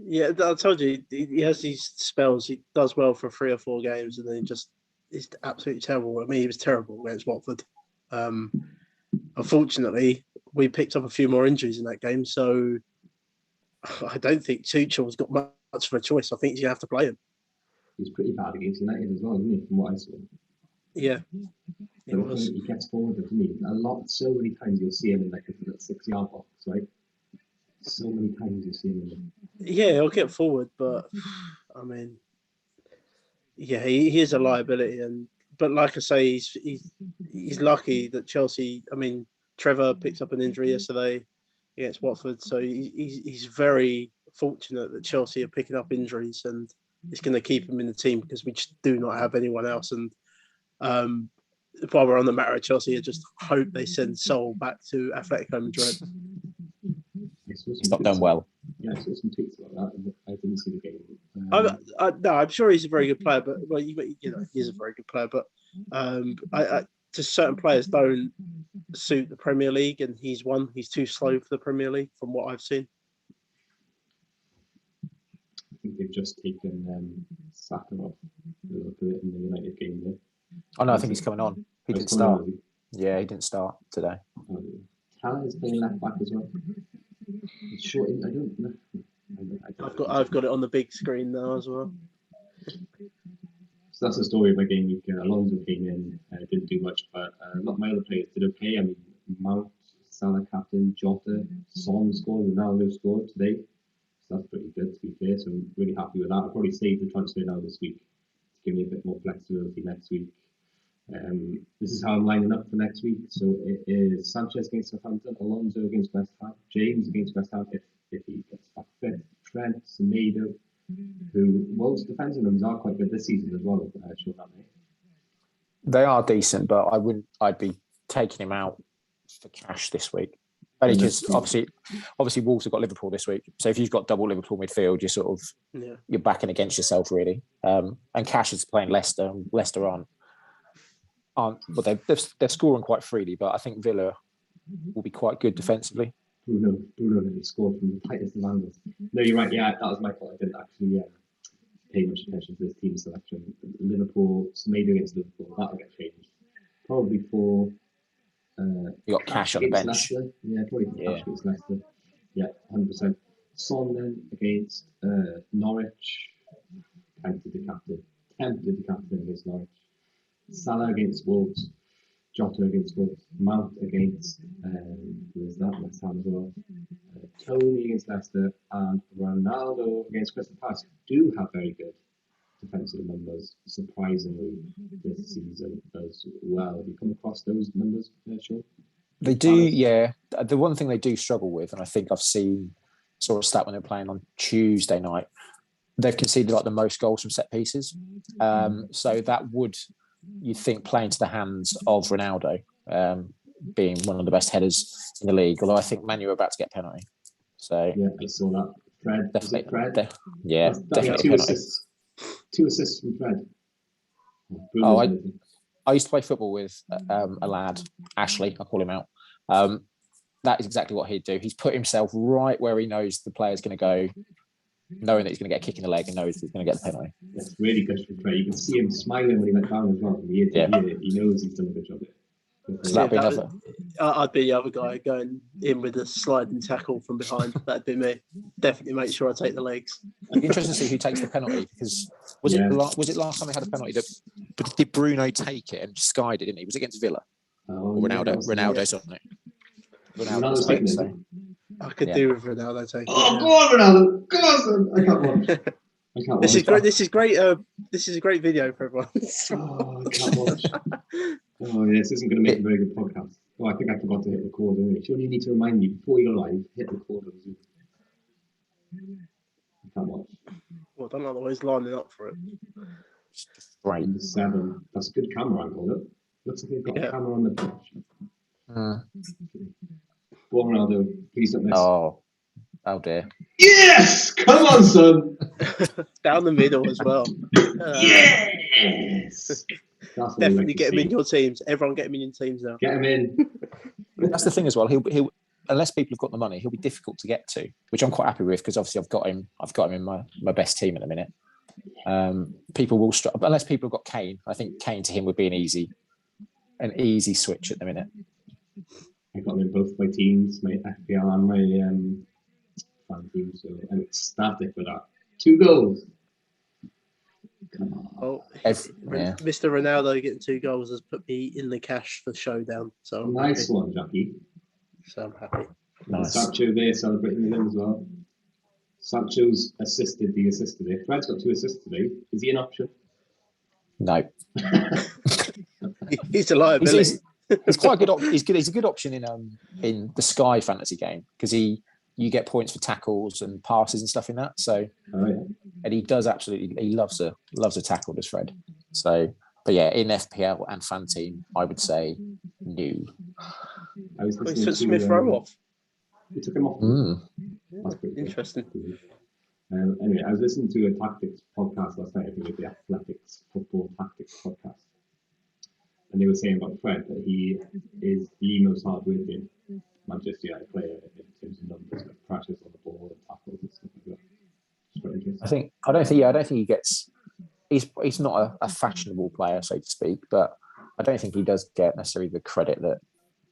Yeah, I told you, he has these spells. He does well for 3 or 4 games, and then he's absolutely terrible. I mean, he was terrible against Watford. Unfortunately, we picked up a few more injuries in that game, so I don't think Tuchel's got much of a choice. I think he's going to have to play him. He's pretty bad against United as well, isn't he, from what I saw? Yeah. He gets forward, doesn't he? So many times you'll see him in that 6-yard box, right? So many times you see him in there. Yeah, he'll get forward, but I mean, yeah, he is a liability. But like I say, he's lucky that Chelsea. I mean, Trevor picked up an injury yesterday against Watford, so he's very fortunate that Chelsea are picking up injuries, and it's going to keep him in the team because we just do not have anyone else. And while we're on the matter of Chelsea, I just hope they send Sarr back to Atletico Madrid. He's not done well. Yeah, I saw some tweets about that. I didn't see the game. No, I'm sure he's a very good player, but he is a very good player. But just certain players don't suit the Premier League, and he's too slow for the Premier League, from what I've seen. I think they've just taken Saka off a little bit in the United game there. Oh no, I think he's coming on. He didn't start. Yeah, he didn't start today. Tala is playing left back as well. It's short. I don't know. I've got it on the big screen now as well. So that's the story of my game week. Alonso came in, didn't do much, but a lot of my other players did okay. I mean, Mount, Salah captain, Jota, Son scored, Ronaldo scored today. So that's pretty good, to be fair. So I'm really happy with that. I'll probably save the transfer now this week to give me a bit more flexibility next week. This is how I'm lining up for next week. So it is Sanchez against Southampton, Alonso against West Ham, James against West Ham if he gets back fit, Trent, Semedo, who Wolves' defensive numbers are quite good this season as well. They are decent, but I'd be taking him out for cash this week. Only because obviously Wolves have got Liverpool this week. So if you've got double Liverpool midfield, you're sort of you're backing against yourself really. And Cash is playing Leicester, and Leicester aren't. Well, they're scoring quite freely, but I think Villa will be quite good defensively. Bruno really scored from the tightest of angles. No, you're right. Yeah, that was my fault. I didn't actually pay much attention to this team selection. Liverpool, Semedo against Liverpool, that'll get changed. Probably for you got Cash on the bench. Leicester. Yeah, probably Cash against Leicester. Yeah, 100%. Son then against Norwich. Tempted the captain against Norwich. Salah against Wolves, Jota against Wolves, Mount against West Ham as well, Tony against Leicester, and Ronaldo against Crystal Palace do have very good defensive numbers, surprisingly, this season as well. Have you come across those numbers, Sean? They do, yeah. The one thing they do struggle with, and I think I've saw a stat when they're playing on Tuesday night, they've conceded like the most goals from set pieces. So that would, you think, play into the hands of Ronaldo, being one of the best headers in the league. Although I think Man U are about to get a penalty. So yeah, I saw that. Fred, definitely. Fred? Definitely. Two assists from Fred. I used to play football with a lad, Ashley. I call him out. That is exactly what he'd do. He's put himself right where he knows the player's going to go, knowing that he's going to get a kick in the leg and knows he's going to get the penalty. That's really good for Fred. You can see him smiling when he went down as well. From year to year. He knows he's done a good job there. So I'd be the other guy going in with a sliding tackle from behind. That'd be me. Definitely make sure I take the legs. It'd be interesting to see who takes the penalty, because was it last time they had a penalty that did Bruno take it and skied it, didn't he? Was it against Villa? Or Ronaldo? Ronaldo's on it. Ronaldo's taking it. I could do with Ronaldo taking it. Oh, go on, Ronaldo! Go on, son! I can't watch. I can't This watch is great. that. This is great. This is a great video for everyone. Oh, I can't watch. Oh, yeah, this isn't going to make a very good podcast. Oh, I think I forgot to hit record anyway. Surely you need to remind me before you go live, hit record on Zoom. I can't watch. Well, I don't know the way he's lining up for it. Great. Number 7. That's a good camera angle, look. Looks like they've got a camera on the pitch. Go on, Ronaldo. Please don't miss. Oh dear. Yes! Come on, son! Down the middle as well. Yes! That's what Definitely we like get to him in see. your teams. Everyone get him in your teams now. Get him in. That's the thing as well. He'll unless people have got the money, he'll be difficult to get to, which I'm quite happy with because obviously I've got him in my best team at the minute. People will struggle unless people have got Kane. I think Kane to him would be an easy switch at the minute. I got him in both my teams, my FPL and my Fanteam, so I'm ecstatic with that. 2 goals. Come on. Oh, Yeah. Mr. Ronaldo getting 2 goals has put me in the cash for showdown. So I'm Nice happy. one, Jackie. So I'm happy. Nice. Sancho there celebrating with him as well. Sancho's assisted the assist today. Fred's got 2 assists today. Is he an option? No. He's a liability. He's quite a good. He's a good option in the Sky fantasy game because you get points for tackles and passes and stuff in that. So, and he does he loves a tackle, does Fred. So, but yeah, in FPL and Fanteam, I would say new. I was He listening took to Smith Rowe off. He took him off. That's pretty good. Interesting. Anyway, I was listening to a tactics podcast last night. I think it was the Athletics Football Tactics podcast. And they were saying about Fred that he is the most hard-working Manchester United player in terms of numbers, like pressures on the ball and tackles and stuff like that. It's quite interesting. I don't think he gets. He's not a fashionable player, so to speak, but I don't think he does get necessarily the credit that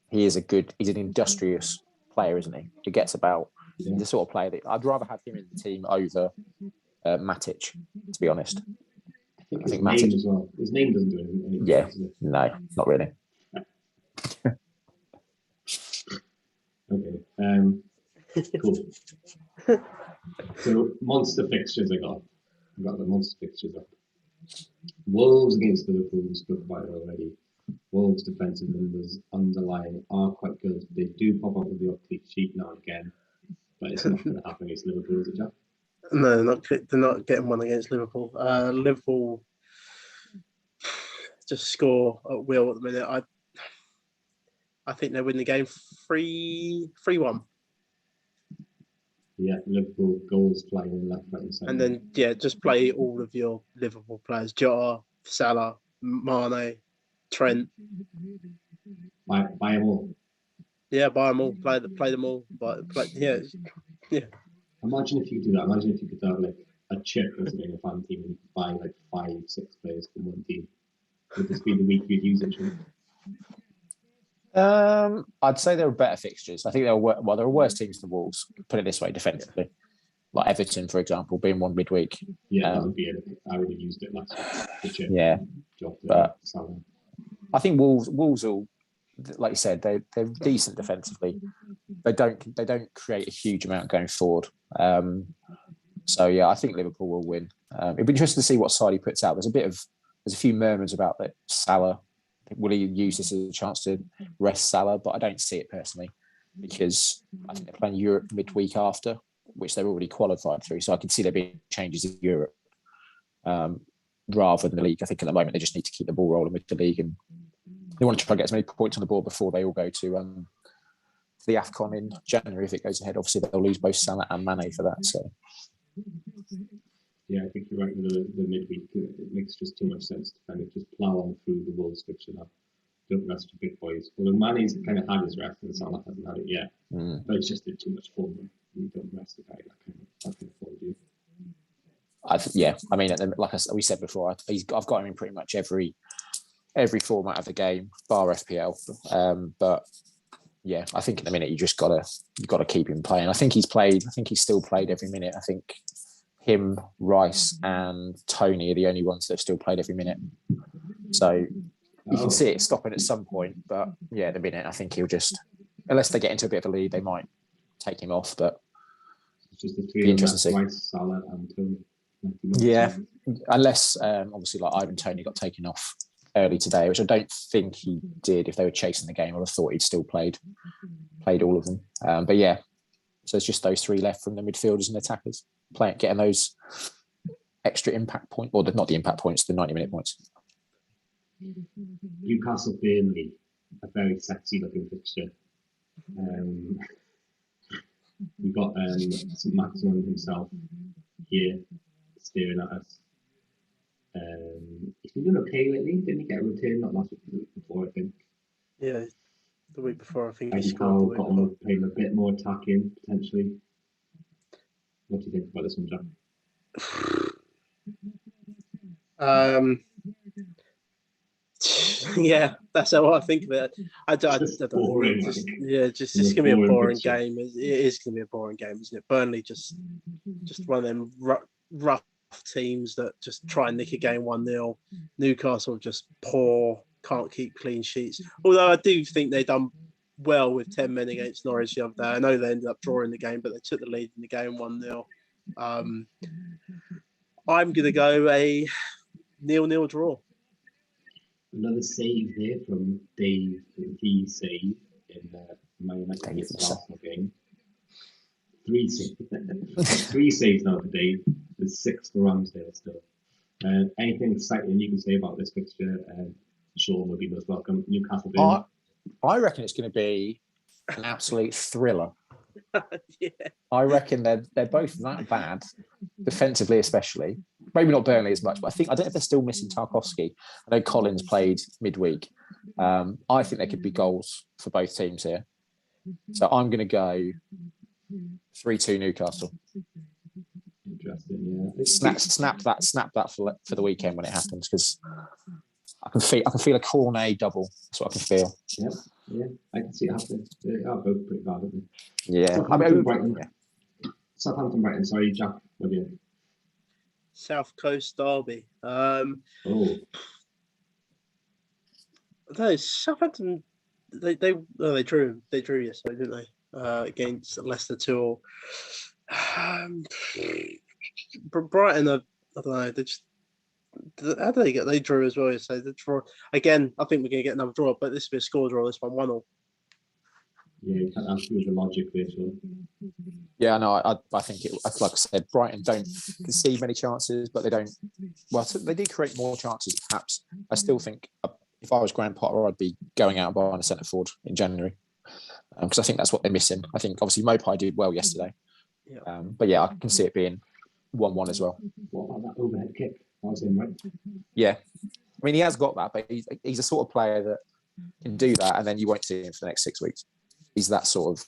he's an industrious player, isn't he? He gets about. Yeah. He's the sort of player that I'd rather have him in the team over Matic, to be honest. I think Matic as well. His name doesn't do anything. Yeah, no, not really. Okay. Cool. So monster fixtures I got the monster fixtures up. Wolves against Liverpool, we spoke about it already. Wolves' defensive numbers underlying are quite good. They do pop up with the odd clean sheet now and again, but it's not going to happen against Liverpool, is it, Jack? No, they're not getting one against Liverpool. Liverpool just score at will at the minute. I think they win the game 3-1. Yeah, Liverpool goals flying left, right, and centre. And then just play all of your Liverpool players: Jota, Salah, Mane, Trent. Buy them all. Yeah, buy them all. Play them all. Yeah. Imagine if you do that. Imagine if you could have like a chip as in a fan team and you could buy like 5-6 players from one team. Would this be the week you'd use it? I'd say there are better fixtures. I think there are worse teams than Wolves. Put it this way, defensively, like Everton, for example, being one midweek. Yeah, that would be it. I would have used it last week. The chip. Yeah, Jota, but Salah. I think Wolves will, like you said, they're decent defensively. They don't create a huge amount going forward. So yeah, I think Liverpool will win. It'd be interesting to see what side he puts out. There's a few murmurs about that Salah. Will he use this as a chance to rest Salah? But I don't see it personally because I think they're playing Europe midweek after, which they're already qualified through. So I can see there being changes in Europe rather than the league. I think at the moment they just need to keep the ball rolling with the league and they want to try and get as many points on the board before they all go to the AFCON in January. If it goes ahead, obviously they'll lose both Salah and Mane for that. So. Yeah, I think you're right with the midweek. It makes just too much sense to kind of just plough on through the Wolves fixture now. Don't rest your big boys. Although Mane's kind of had his rest and Salah hasn't had it yet. But it's just too much form. You don't rest the guy that kind of form, do you? I mean, like we said before, I've got him in pretty much every format of the game, bar FPL. But yeah, I think in the minute you've got to keep him playing. I think he's still played every minute. I think him, Rice, and Tony are the only ones that have still played every minute. So you can see it stopping at some point. But yeah, in a minute, I think he'll just, unless they get into a bit of a lead, they might take him off. But it's just the three of them, Rice, Salah, and Tony. Yeah, unless obviously like Ivan Toney got taken off early today, which I don't think he did. If they were chasing the game, I would have thought he'd still played all of them. But yeah, so it's just those three left from the midfielders and attackers getting those extra impact point, or not the impact points, the 90-minute points. Newcastle Burnley, a very sexy looking fixture. We've got St. Maximin himself here staring at us. He's been doing okay lately. Didn't he get a return not last week, the week before, I think? Yeah, the week before, I think he Eddie scored. Howe got him playing a bit more attacking, potentially. What do you think about this one, Jack? Yeah, that's how I think of it. I don't boring, just gonna be a boring game. It is gonna be a boring game, isn't it? Burnley just one of them rough teams that just try and nick a game 1-0. Newcastle just poor, can't keep clean sheets. Although I do think they done well with 10 men against Norwich the other day. I know they ended up drawing the game, but they took the lead in the game 1-0. I'm gonna go a 0-0 draw. Another save here from Dave. He saved in the Man United Arsenal game. 3 saves. 3 saves now for Dave. There's 6 for Ramsdale still. Anything exciting you can say about this fixture? Sean will be most welcome. Newcastle. I reckon it's going to be an absolute thriller. Yeah. I reckon they're both that bad, defensively especially. Maybe not Burnley as much, but I don't know if they're still missing Tarkowski. I know Collins played midweek. I think there could be goals for both teams here. So I'm going to go 3-2 Newcastle. Interesting, yeah. Snap that for the weekend when it happens, because I can feel a corner double. That's what I can feel. Yeah, I can see it happening. They are both pretty bad, aren't they? Yeah. Southampton, Brighton. Sorry, Jack. What do you? South Coast derby. Oh. No, Southampton. They drew yesterday, didn't they? Against Leicester 2-2. Brighton, I don't know. They just how do they drew as well yesterday? They draw again. I think we're going to get another draw, but this will be a score draw. This one 1-1. Yeah, you can't ask the logic there, so. Yeah, no, I think it. Like I said, Brighton don't concede many chances, but they don't. Well, they do create more chances, perhaps. I still think if I was Graham Potter, I'd be going out and buying a centre forward in January, because I think that's what they're missing. I think obviously Mopai did well yesterday, but yeah, I can see it being 1-1 as well. What about that overhead kick? That was him, right? Yeah, I mean he has got that, but he's a sort of player that can do that, and then you won't see him for the next 6 weeks. He's that sort of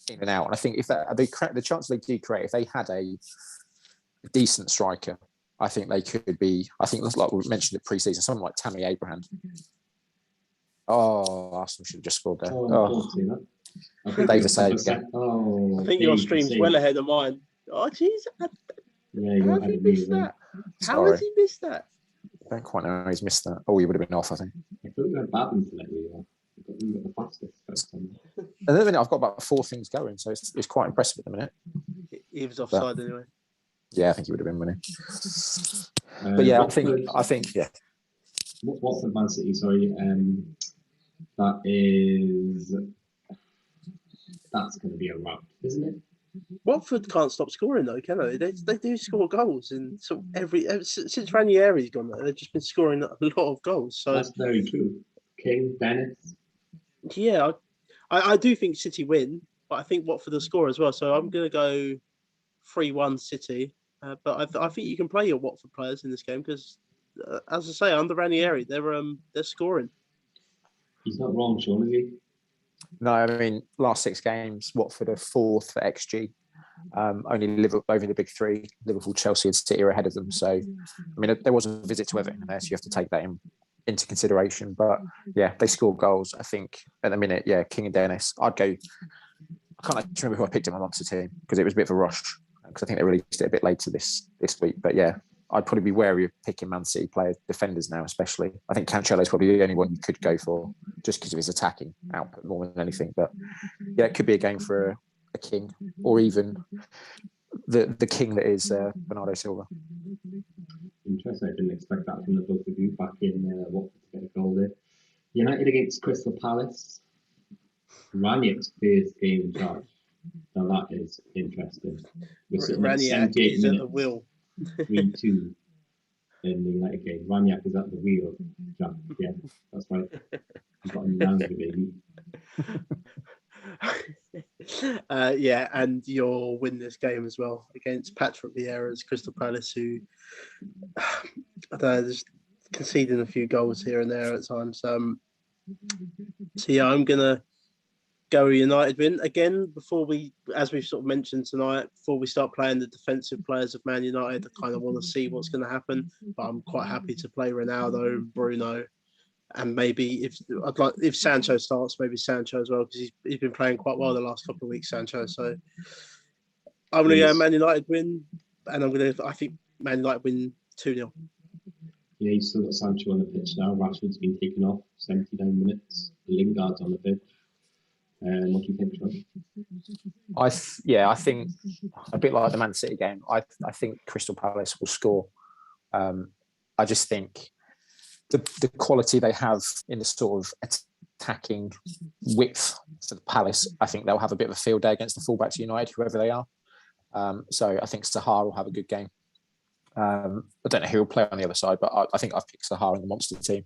in and out. And I think if the chance they do create, if they had a decent striker, I think they could be. I think like we mentioned it pre-season, someone like Tammy Abraham. Oh, Arsenal should have just scored there. David saved again. I think your stream's well ahead of mine. Oh, jeez. Yeah, how has he missed that? How has he missed that? I don't quite know how he's missed that. Oh, he would have been off, I think. I thought we had bad internet, really. We got the fastest. At the minute, I've got about 4 things going, so it's quite impressive at the minute. He was offside anyway. Yeah, I think he would have been winning. But yeah, I think yeah. Watford Man City, sorry. That's going to be a rout, isn't it? Watford can't stop scoring though, can they? They do score goals, and so since Ranieri's gone there, they've just been scoring a lot of goals. So that's very true. King, Dennis. Yeah, I do think City win, but I think Watford will score as well. So I'm going to go 3-1 City. But I think you can play your Watford players in this game because, as I say, under Ranieri, they're scoring. He's not wrong, Sean, is he? No, I mean, last 6 games, Watford are 4th for XG. Only Liverpool over the big 3, Liverpool, Chelsea, and City are ahead of them. So, I mean, there was a visit to Everton there, so you have to take that into consideration. But yeah, they score goals. I think at the minute, yeah, King and Dennis. I'd go. I can't actually remember who I picked in my monster team because it was a bit of a rush because I think they released it a bit later this week. But yeah, I'd probably be wary of picking Man City players, defenders now, especially. I think Cancelo's probably the only one you could go for just because of his attacking output more than anything. But yeah, it could be a game for a King or even the king that is Bernardo Silva. Interesting. I didn't expect that from the both of you back in Watford to get a goal there. United against Crystal Palace. Raniak's first game in charge. Now that is interesting. We're sitting at Raniak 78 is at minutes. the wheel. 3-2 in the United game. Raniak is at the wheel. Jack. Yeah, that's right. You've got him now, baby. Yeah, and you'll win this game as well against Patrick Vieira's Crystal Palace, who I don't know, just conceding a few goals here and there at times. So yeah, I'm gonna go United win again. Before we, as we've sort of mentioned tonight, before we start playing the defensive players of Man United, I kind of want to see what's going to happen. But I'm quite happy to play Ronaldo, Bruno, and maybe if Sancho starts, maybe Sancho as well, because he's been playing quite well the last couple of weeks, Sancho. So I'm going to go Man United win, and I think Man United win 2-0. Yeah, he's still got Sancho on the pitch now. Rashford's been taken off 79 minutes. Lingard's on the pitch. What do you think, Sean? I think a bit like the Man City game. I think Crystal Palace will score. I just think the quality they have in the sort of attacking width for the Palace, I think they'll have a bit of a field day against the fullbacks United, whoever they are. So I think Sarr will have a good game. I don't know who will play on the other side, but I think I've picked Sarr in the monster team.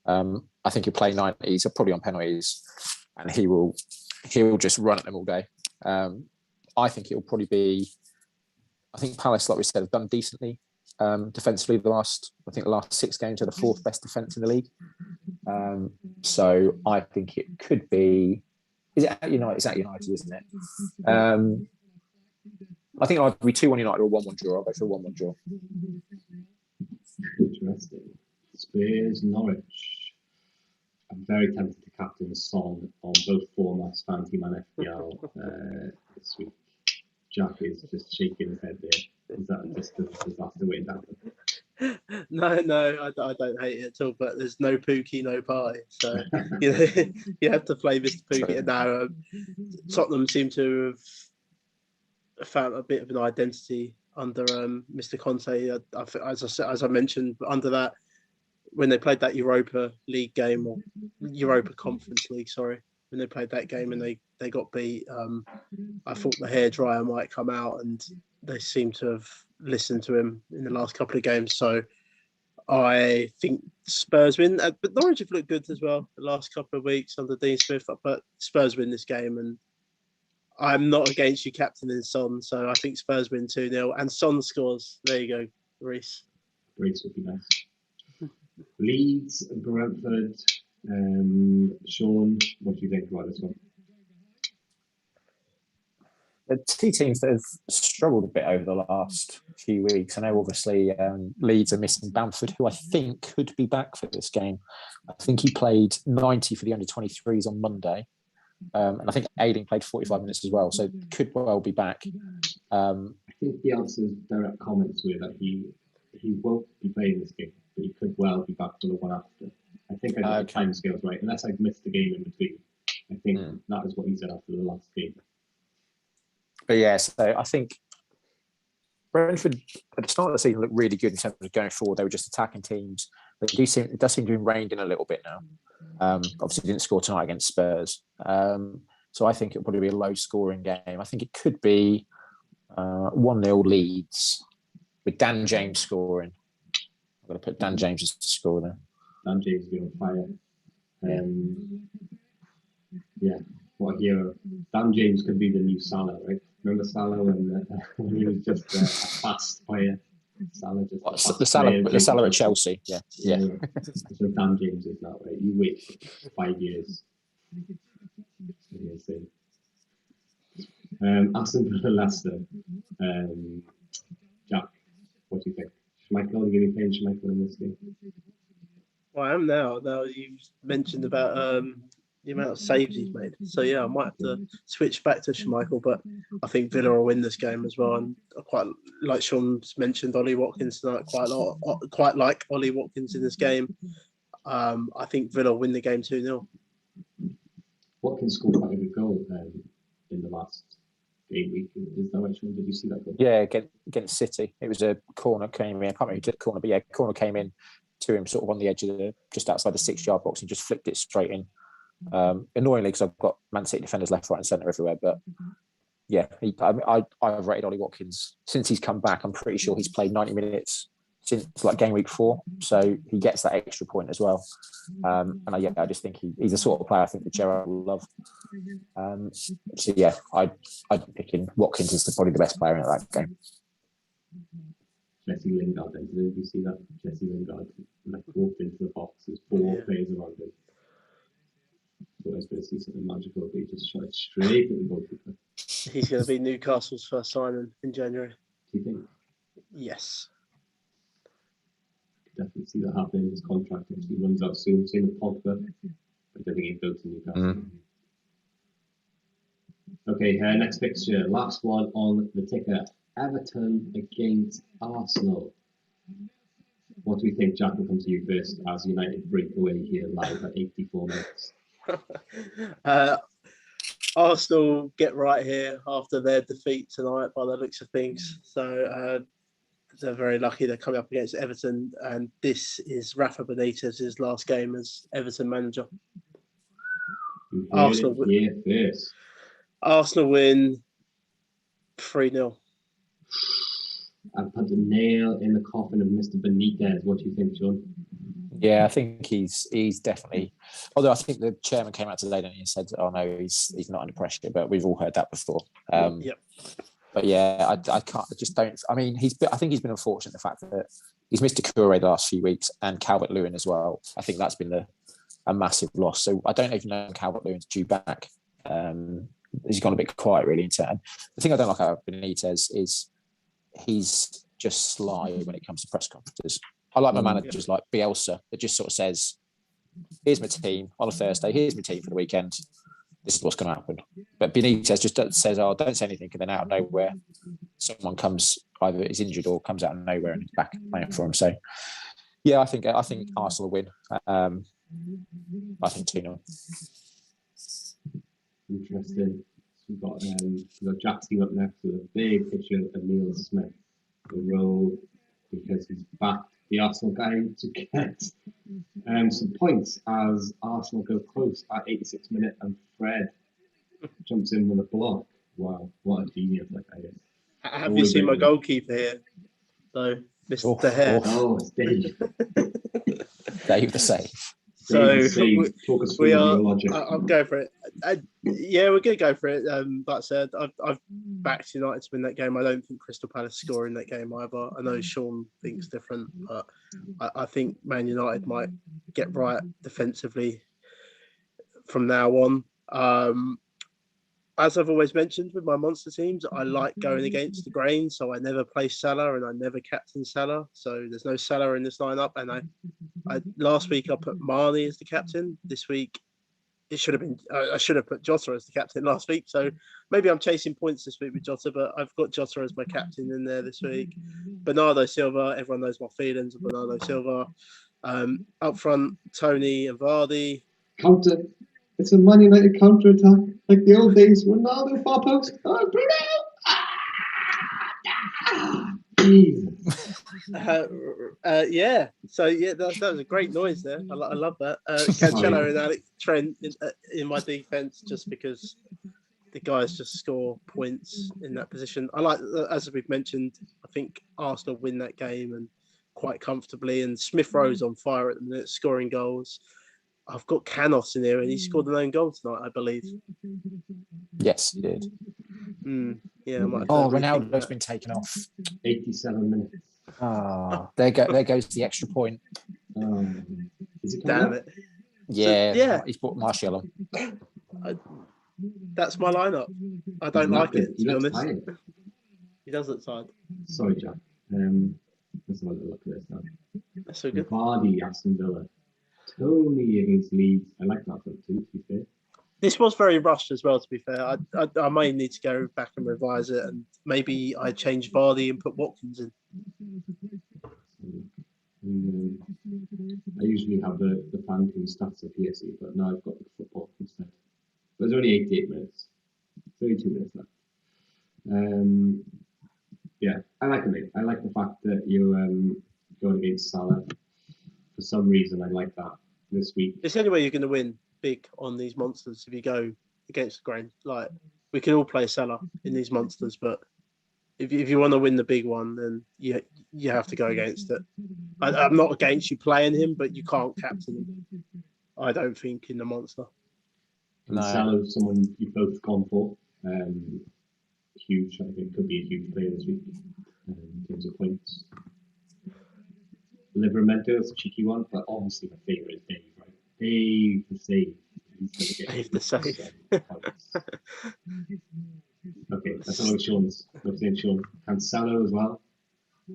I think he'll play 90s, probably on penalties, and he'll just run at them all day. I think it'll probably be. I think Palace, like we said, have done decently defensively. The last 6 games are the 4th best defence in the league. So I think it could be. Is it at United? It's at United, isn't it? I think it'll be 2-1 United or 1-1 draw. I'll go for a 1-1 draw. Interesting. Spurs, Norwich. I'm very tempted to captain Son on both formats, Fanteam and FPL this week. Jack is just shaking his head there. Is that just a disaster waiting to happen? No, I don't hate it at all. But there's no Pookie, no party. So you have to play Mr. Pookie. Now Tottenham seem to have found a bit of an identity under Mr. Conte. As I mentioned, under that, when they played that Europa League game, or Europa Conference League, sorry, when they played that game and they got beat, I thought the hairdryer might come out, and they seem to have listened to him in the last couple of games. So I think Spurs win, but Norwich have looked good as well the last couple of weeks under Dean Smith. But Spurs win this game, and I'm not against you captaining Son, so I think Spurs win 2-0, and Son scores. There you go, Reece. Reece would be nice. Leeds, Brentford. Sean, what do you think about this one? The 2 teams that have struggled a bit over the last few weeks. I know, obviously, Leeds are missing Bamford, who I think could be back for this game. I think he played 90 for the under-23s on Monday. And I think Ayling played 45 minutes as well, so could well be back. I think the answer's direct comments were that he won't be playing this game, but he could well be back for the one after. I think I got the time scales right, unless I've missed the game in between. I think that is what he said after the last game. But yeah, so I think Brentford at the start of the season looked really good in terms of going forward. They were just attacking teams. It does seem to be reined in a little bit now. Obviously, didn't score tonight against Spurs. So I think it'll probably be a low-scoring game. I think it could be 1-0 Leeds with Dan James scoring. I'm going to put Dan James as the scorer there. Dan James is on fire. Yeah, what a hero. Dan James could be the new Salah, right? Remember Salah when he was just a fast player? Salah just the Salah at Chelsea, yeah. So Dan James is that way. You wait 5 years. Aston Villa, Leicester. Jack, what do you think? Schmeichel, are you going to be playing Schmeichel in this game? Well, I am now. Now you mentioned about the amount of saves he's made. So yeah, I might have to switch back to Schmeichel, but I think Villa will win this game as well. And I quite like Sean's mentioned Ollie Watkins tonight. Quite like Ollie Watkins in this game. I think Villa will win the game 2-0. Watkins scored quite a good goal in the last Gameweek. Is that right, Sean? Did you see that goal? Yeah, against City. It was a corner came in. I can't remember who did the corner, but yeah, corner came in to him sort of on the edge of just outside the 6-yard box and just flicked it straight in. Annoyingly, because I've got Man City defenders left, right, and centre everywhere. But yeah, I've rated Ollie Watkins since he's come back. I'm pretty sure he's played 90 minutes since like game week 4, so he gets that extra point as well. I just think he's the sort of player I think that Gerrard will love. So yeah, I'd be picking Watkins as probably the best player in that game. Jesse Lingard, then did you see that? Jesse Lingard walked into the box. There's 4 players around him. So I was going to see something magical, but he just shot straight at the goalkeeper. He's going to be Newcastle's first signing in January. Do you think? Yes. Definitely see that happening. His contract actually runs out soon. Same with Pogba. I don't think he'll go to Newcastle. Okay, next fixture. Last one on the ticker. Everton against Arsenal. What do we think? Jack, will come to you first as United break away here live at 84 minutes. Arsenal get right here after their defeat tonight by the looks of things. So they're very lucky they're coming up against Everton, and this is Rafa Benitez's last game as Everton manager. Arsenal win 3-0. I've put the nail in the coffin of Mr. Benitez. What do you think, Sean? Yeah, I think he's definitely. Although I think the chairman came out today and said, "Oh no, he's not under pressure." But we've all heard that before. Yep. But yeah, I can't. I just don't. I mean, I think he's been unfortunate the fact that he's missed Doucouré the last few weeks and Calvert-Lewin as well. I think that's been a massive loss. So I don't even know if Calvert-Lewin's due back. He's gone a bit quiet really in turn. The thing I don't like about Benitez is he's just sly when it comes to press conferences. I like my managers like Bielsa that just sort of says, "Here's my team on a Thursday. Here's my team for the weekend. This is what's going to happen." But Benitez just says, "Oh, don't say anything," and then out of nowhere, someone comes either is injured or comes out of nowhere and is back playing for him. So, yeah, I think Arsenal win. I think 2-0. Interesting. We've got Jack's team up next with a big picture of Neil Smith, the role because he's backed the Arsenal guy to get some points as Arsenal go close at 86 minutes and Fred jumps in with a block. Wow, what a genius that guy is. Have you seen my goalkeeper here? So, Mr. De Gea. Oh, it's Dave. Dave the save. So talk us through your logic. I'm going for it. Yeah, we're going to go for it. That said, I've backed United to win that game. I don't think Crystal Palace score in that game either. I know Sean thinks different, but I think Man United might get right defensively from now on. As I've always mentioned with my monster teams, I like going against the grain, so I never play Salah and I never captain Salah. So there's no Salah in this lineup. And I last week I put Marnie as the captain. This week it should have been. I should have put Jota as the captain last week. So maybe I'm chasing points this week with Jota, but I've got Jota as my captain in there this week. Bernardo Silva. Everyone knows my feelings of Bernardo Silva. Up front, Tony and Vardy. Counter. It's a Man United counter attack, like the old days. Ronaldo far post. Oh, Bruno! Yeah. So yeah, that was a great noise there. I love that. Cancelo and Alex Trent in my defense, just because the guys just score points in that position. I like, as we've mentioned, I think Arsenal win that game and quite comfortably. And Smith Rowe's on fire at the minute, scoring goals. I've got Canos in here, and he scored an own goal tonight, I believe. Yes, he did. Yeah. Ronaldo's been taken off. 87 minutes. There goes the extra point. Is it Damn it. Yeah, he's brought Martial on. That's my lineup. I don't like it, to be honest. Tired. He does look tired. Sorry, Jack. Let's have a look at this now. That's so good. Vardy, Aston Villa. Tony against Leeds. I like that one too, to be fair. This was very rushed as well, to be fair. I may need to go back and revise it, and maybe I change Vardy and put Watkins in. I usually have the Fanteam stats up here, but now I've got the football instead. But there's only 88 minutes. 32 minutes left. Yeah, I like it. I like the fact that you're going against Salah. For some reason, I like that this week. It's the only way you're going to win big on these monsters if you go against the grain. Like, we can all play Salah in these monsters, but if you want to win the big one, then you have to go against it. I'm not against you playing him, but you can't captain him, I don't think, in the monster. And Salah, someone you've both gone for. Huge, I think, could be a huge player this week in terms of points. Livramento is a cheeky one, but obviously my favourite is Dave, right? Dave the save. Dave the save. Okay, that's all Sean's. What's name, Sean? Cancelo as well.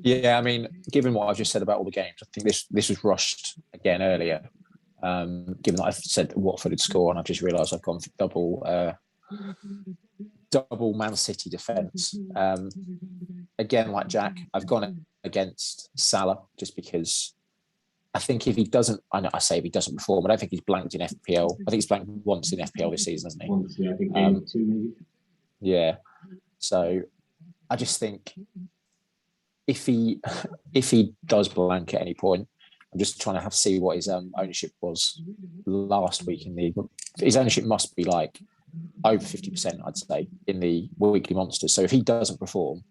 Yeah, I mean, given what I've just said about all the games, I think this was rushed again earlier. Given that I've said Watford had score, and I've just realised I've gone for double Man City defence. Again, like Jack, I've gone against Salah just because I think if he doesn't, I say if he doesn't perform, I don't think he's blanked in FPL. I think he's blanked once in FPL this season, hasn't he? Once, yeah, I think two maybe. Yeah. So I just think if he does blank at any point, I'm just trying to see what his ownership was last week in the. His ownership must be like over 50%, I'd say, in the weekly monsters. So if he doesn't perform,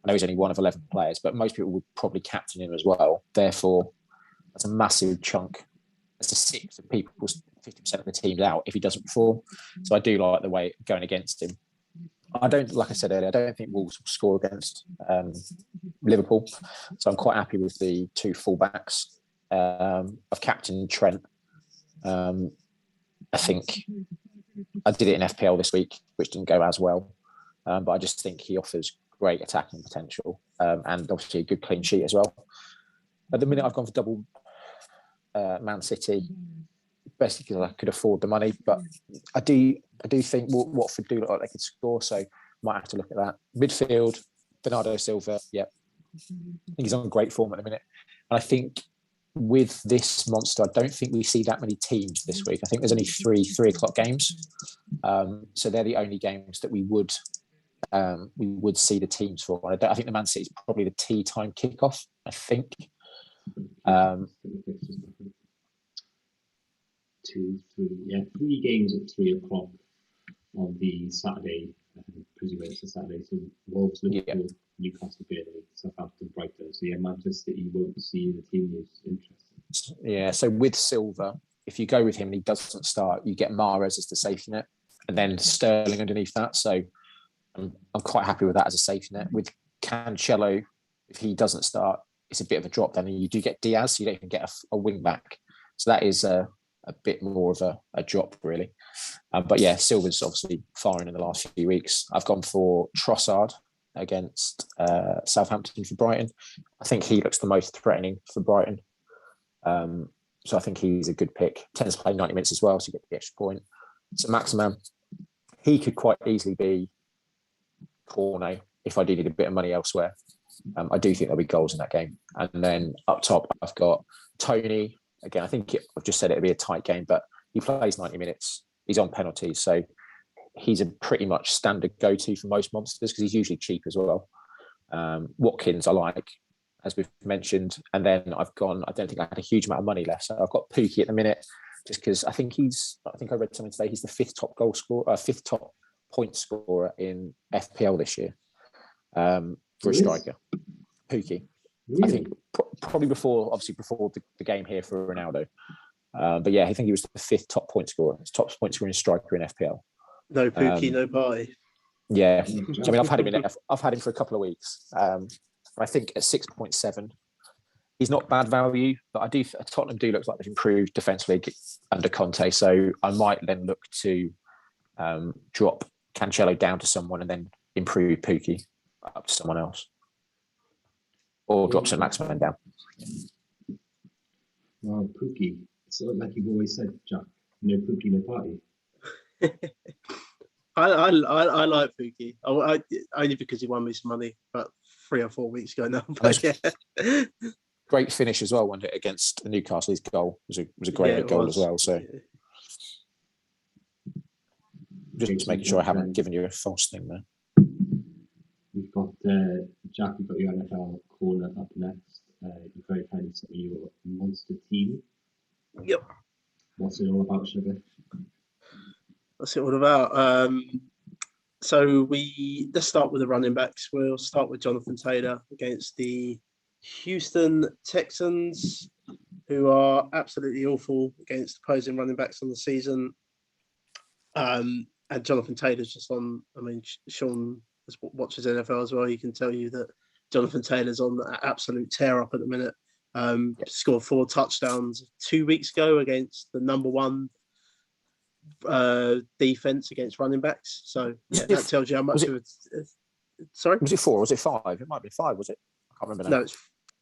I know he's only one of 11 players, but most people would probably captain him as well. Therefore, that's a massive chunk. That's a sixth of people's 50% of the team's out if he doesn't perform. So I do like the way going against him. I don't, like I said earlier, I don't think Wolves will score against Liverpool. So I'm quite happy with the two fullbacks. I've captained Trent. I think I did it in FPL this week, which didn't go as well. But I just think he offers great attacking potential and obviously a good clean sheet as well. At the minute, I've gone for double Man City, basically because I could afford the money. But I do think Watford do look like they could score, so might have to look at that. Midfield, Bernardo Silva, yeah. I think he's on great form at the minute. And I think with this monster, I don't think we see that many teams this week. I think there's only 3 o'clock games. So they're the only games that we would see the teams for. I think the Man City is probably the tea time kickoff, I think. 3 games at 3 o'clock on the Saturday. Presumably it's a Saturday. So Wolves, Liverpool, Newcastle, Burnley, Southampton, Brighton. So yeah, Manchester City won't see the team is interesting. Yeah. So with Silva, if you go with him and he doesn't start, you get Mahrez as the safety net, and then Sterling underneath that. So I'm quite happy with that as a safety net. With Cancelo, if he doesn't start, it's a bit of a drop. Then you do get Diaz, so you don't even get a wing back. So that is a bit more of a drop, really. But yeah, Silva's obviously firing in the last few weeks. I've gone for Trossard against Southampton for Brighton. I think he looks the most threatening for Brighton. So I think he's a good pick. Tends to play 90 minutes as well, so you get the extra point. So Maximan, he could quite easily be Cornet if I needed a bit of money elsewhere. I do think there'll be goals in that game. And then up top, I've got Tony. Again, I think I've just said it'll be a tight game, but he plays 90 minutes. He's on penalties, so he's a pretty much standard go-to for most monsters because he's usually cheap as well. Watkins, I like, as we've mentioned. And then I don't think I had a huge amount of money left. So I've got Pookie at the minute just because I think I read something today, he's the 5th top goal scorer, 5th top point scorer in FPL this year for a striker. Pookie. Really? I think probably before the game here for Ronaldo. But yeah, I think he was the 5th top point scorer. His top point scoring striker in FPL. No Pookie, no party. Yeah. So, I mean, I've had him for a couple of weeks. I think at 6.7, he's not bad value, but Tottenham do look like they've improved defensively under Conte. So I might then look to drop Cancelo down to someone and then improve Pookie up to someone else. Or drop some Maximin down. Well, Pookie, it's like you've always said, Jack. No Pookie, no party. I like Pookie. Only because he won me some money about 3 or 4 weeks ago now. But yeah. Great finish as well, wasn't it, against Newcastle? His goal was a great goal as well. So just making sure I haven't given you a false thing there. We've got Jack. We've got your NFL corner up next. You very kindly sent me your monster team. Yep. What's it all about, Sugar? That's it all about. So let's start with the running backs. We'll start with Jonathan Taylor against the Houston Texans, who are absolutely awful against opposing running backs on the season. And Jonathan Taylor's just on. I mean, Sean watches NFL as well. He can tell you that Jonathan Taylor's on an absolute tear up at the minute. Scored 4 touchdowns 2 weeks ago against the number 1 defense against running backs. So yeah, that tells you how much of it. Sorry, was it 4 or was it 5? It might be 5, was it? I can't remember now. No,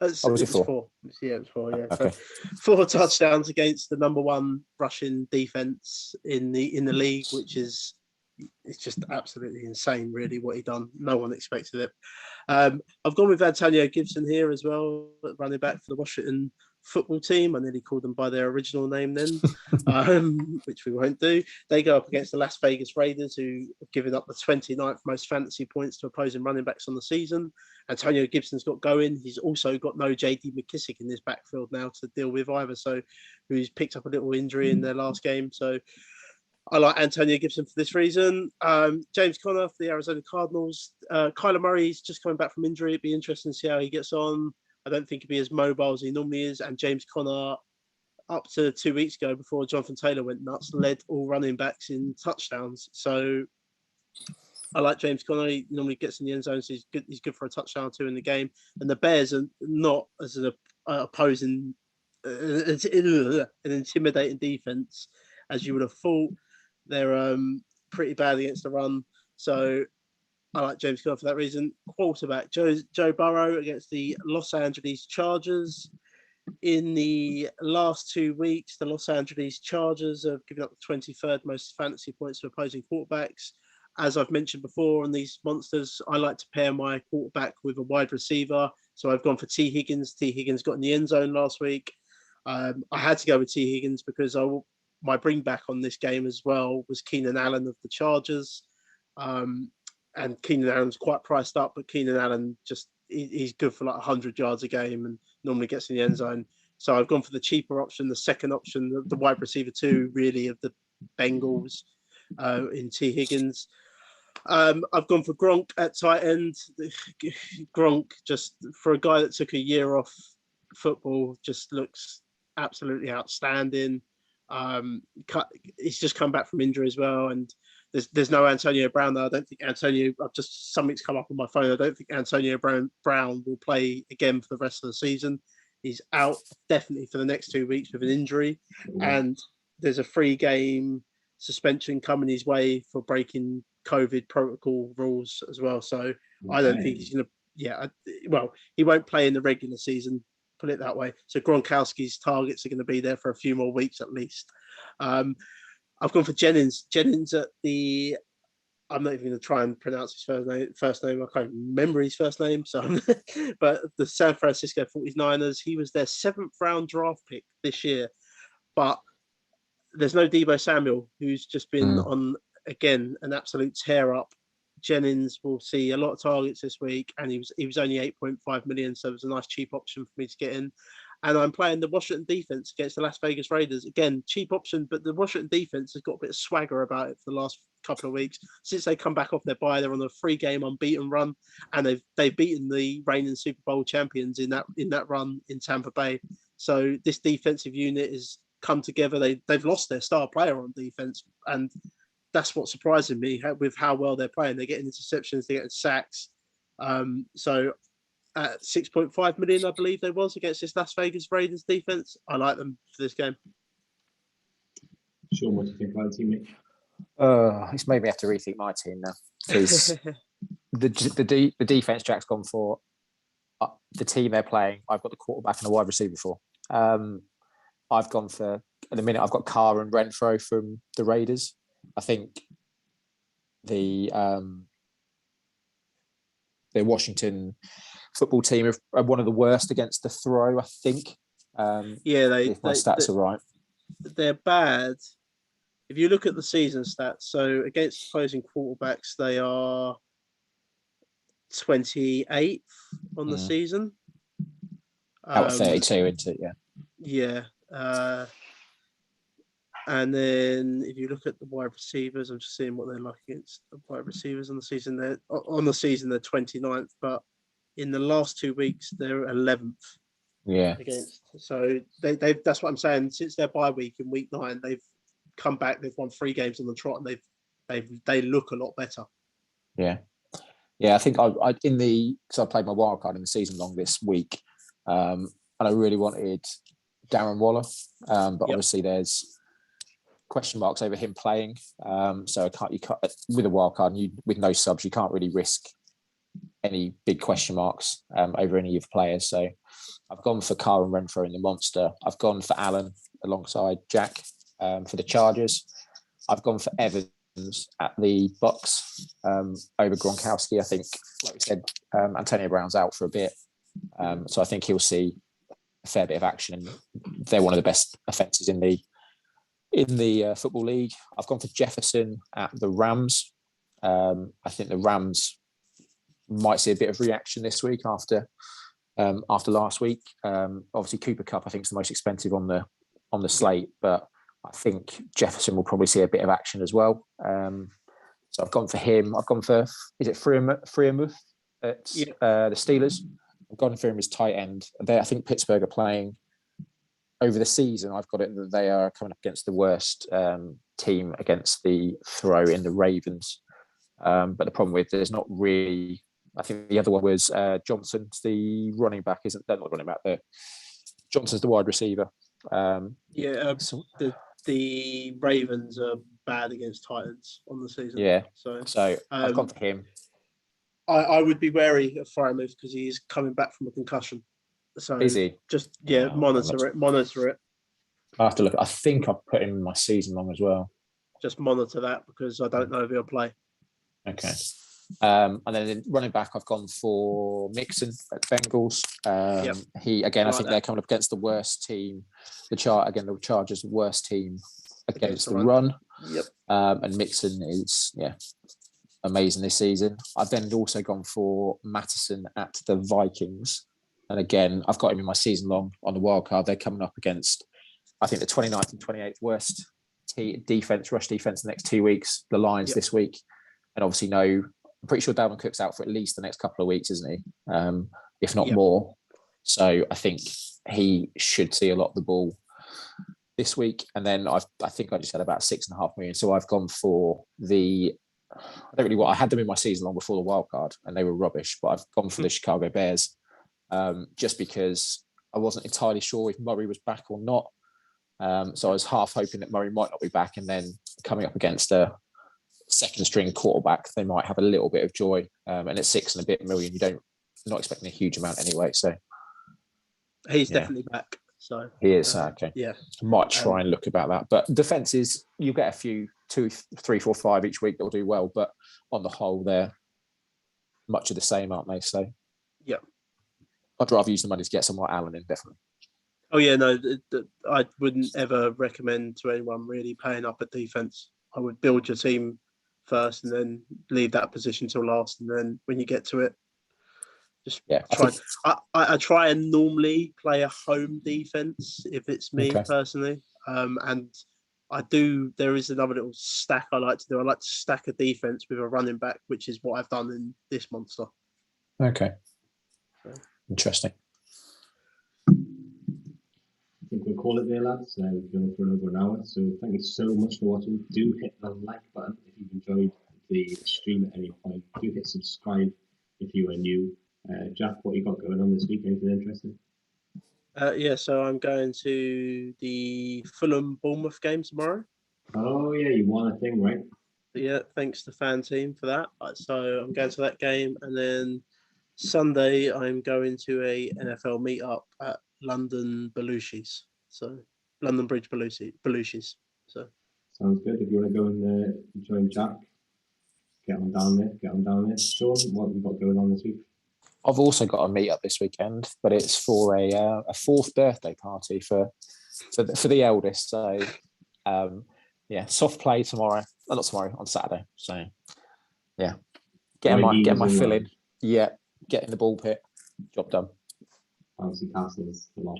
it's was it 4? Yeah, it was 4. Yeah, okay. So 4 touchdowns against the number 1 rushing defense in the league, which is it's just absolutely insane, really, what he done. No one expected it. I've gone with Antonio Gibson here as well, running back for the Washington football team. I nearly called them by their original name then, which we won't do. They go up against the Las Vegas Raiders, who have given up the 29th most fantasy points to opposing running backs on the season. Antonio Gibson's got going. He's also got no JD McKissick in his backfield now to deal with either, so who's picked up a little injury in their last game. So I like Antonio Gibson for this reason. James Conner for the Arizona Cardinals. Kyler Murray's just coming back from injury. It'd be interesting to see how he gets on. I don't think he'd be as mobile as he normally is. And James Conner, up to 2 weeks ago, before Jonathan Taylor went nuts, led all running backs in touchdowns. So I like James Conner. He normally gets in the end zone, so he's good for a touchdown or 2 in the game. And the Bears are not as an opposing, an intimidating defense as you would have thought. They're pretty bad against the run. So I like James Conner for that reason. Quarterback, Joe Burrow against the Los Angeles Chargers. In the last 2 weeks, the Los Angeles Chargers have given up the 23rd most fantasy points to opposing quarterbacks. As I've mentioned before on these monsters, I like to pair my quarterback with a wide receiver. So I've gone for T. Higgins. T. Higgins got in the end zone last week. I had to go with T. Higgins because my bring back on this game as well was Keenan Allen of the Chargers. And Keenan Allen's quite priced up, but Keenan Allen he's good for like 100 yards a game and normally gets in the end zone. So I've gone for the cheaper option, the second option, the wide receiver 2, really, of the Bengals in T. Higgins. I've gone for Gronk at tight end. Gronk, just for a guy that took a year off football, just looks absolutely outstanding. He's just come back from injury as well, and there's no Antonio Brown there. I don't think something's come up on my phone. I don't think Antonio Brown will play again for the rest of the season. He's out definitely for the next 2 weeks with an injury, and there's a 3-game suspension coming his way for breaking COVID protocol rules as well. So I don't think he's going to. Yeah, well, he won't play in the regular season. Put it that way. So Gronkowski's targets are going to be there for a few more weeks at least. I've gone for Jennings. Jennings at the. I'm not even going to try and pronounce his first name. I can't remember his first name. So, but the San Francisco 49ers. He was their 7th round draft pick this year, but there's no Deebo Samuel, who's just been on again an absolute tear up. Jennings will see a lot of targets this week, and he was only 8.5 million, so it was a nice cheap option for me to get in. And I'm playing the Washington defense against the Las Vegas Raiders. Again, cheap option, but the Washington defense has got a bit of swagger about it for the last couple of weeks. Since they come back off their bye, they're on a 3-game unbeaten run, and they've beaten the reigning Super Bowl champions in that run in Tampa Bay. So this defensive unit has come together. They've lost their star player on defense, and that's what's surprising me with how well they're playing. They're getting interceptions, they're getting sacks. So at 6.5 million, I believe they was against this Las Vegas Raiders defense. I like them for this game. Sean, what do you think about the team, mate? It's made me have to rethink my team now because the defense Jack's gone for, the team they're playing, I've got the quarterback and a wide receiver for. I've gone for, at the minute, I've got Carr and Renfro from the Raiders. I think the Washington football team are one of the worst against the throw, I think. If my stats are right. They're bad. If you look at the season stats, so against opposing quarterbacks, they are 28th on the season. Out of 32, isn't it? Yeah. Yeah. And then if you look at the wide receivers, I'm just seeing what they're like against the wide receivers on the season. They're 29th, but in the last 2 weeks they're 11th. Yeah. Against. So they've that's what I'm saying. Since their bye week in week 9, they've come back. They've won 3 games on the trot, and they look a lot better. Yeah. Yeah, I think because I played my wild card in the season long this week, and I really wanted Darren Waller, but obviously there's question marks over him playing. So you can't with a wild card and with no subs, you can't really risk any big question marks over any of the players. So I've gone for Carl and Renfro in the monster. I've gone for Allen alongside Jack for the Chargers. I've gone for Evans at the Bucks over Gronkowski. I think, like we said, Antonio Brown's out for a bit, so I think he'll see a fair bit of action. And they're one of the best offences in the football league. I've gone for Jefferson at the Rams. I think the Rams might see a bit of reaction this week after last week. Obviously, Cooper Kupp I think is the most expensive on the slate, but I think Jefferson will probably see a bit of action as well. So I've gone for him. I've gone for, is it Freiermuth at the Steelers? I've gone for him as tight end. I think Pittsburgh are playing over the season. I've got it that they are coming up against the worst team against the throw in the Ravens. But the problem with there's not really. I think the other one was Johnson, the running back. They're not running back. Johnson's the wide receiver. The Ravens are bad against Titans on the season. Yeah. So I've gone for him. I would be wary of Freiermuth because he's coming back from a concussion. So is he? Just monitor it. I have to look. I think I've put him in my season long as well. Just monitor that because I don't know if he'll play. Okay. And then in running back, I've gone for Mixon at Bengals. He again, I think they're coming up against the worst team. The Chargers' worst team against the run. Yep. And Mixon is amazing this season. I've then also gone for Mattison at the Vikings, and again, I've got him in my season long on the wild card. They're coming up against, I think, the 29th and 28th worst rush defense the next 2 weeks. The Lions this week, and obviously I'm pretty sure Dalvin Cook's out for at least the next couple of weeks, isn't he? If not more. So I think he should see a lot of the ball this week. And then I think I just had about 6.5 million. So I've gone for I had them in my season long before the wild card and they were rubbish, but I've gone for the Chicago Bears just because I wasn't entirely sure if Murray was back or not. So I was half hoping that Murray might not be back, and then coming up against a second string quarterback, they might have a little bit of joy. And at 6 and a bit million, you're not expecting a huge amount anyway. So he's definitely back. So he is okay. Yeah, I might try and look about that. But defenses, you'll get a few 2, 3, 4, 5 each week that will do well. But on the whole, they're much of the same, aren't they? So I'd rather use the money to get someone like Allen in, definitely. Oh yeah, no, I wouldn't ever recommend to anyone really paying up at defense. I would build your team first and then leave that position till last, and then when you get to it, just try. I try and normally play a home defense if it's me personally, and I do. There is another little stack I like to do. I like to stack a defense with a running back, which is what I've done in this monster. Okay, interesting. I think we'll call it there, lads. We've gone for over an hour, so thank you so much for watching. Do hit the like button if you've enjoyed the stream at any point. Do hit subscribe if you are new. Jack, what you got going on this week? Anything interesting? So I'm going to the Fulham Bournemouth game tomorrow. Oh yeah, you won a thing, right? Yeah, thanks to Fanteam for that. So I'm going to that game, and then Sunday I'm going to a NFL meetup at London Belushi's. So London Bridge Belushi's. So sounds good. If you want to go and join Jack, get on down there. Sean, what have you got going on this week? I've also got a meet up this weekend, but it's for a 4th birthday party for the eldest. So soft play tomorrow. Not tomorrow, on Saturday. So getting my fill in. Yeah, get in the ball pit. Job done. Fancy Castles a lot.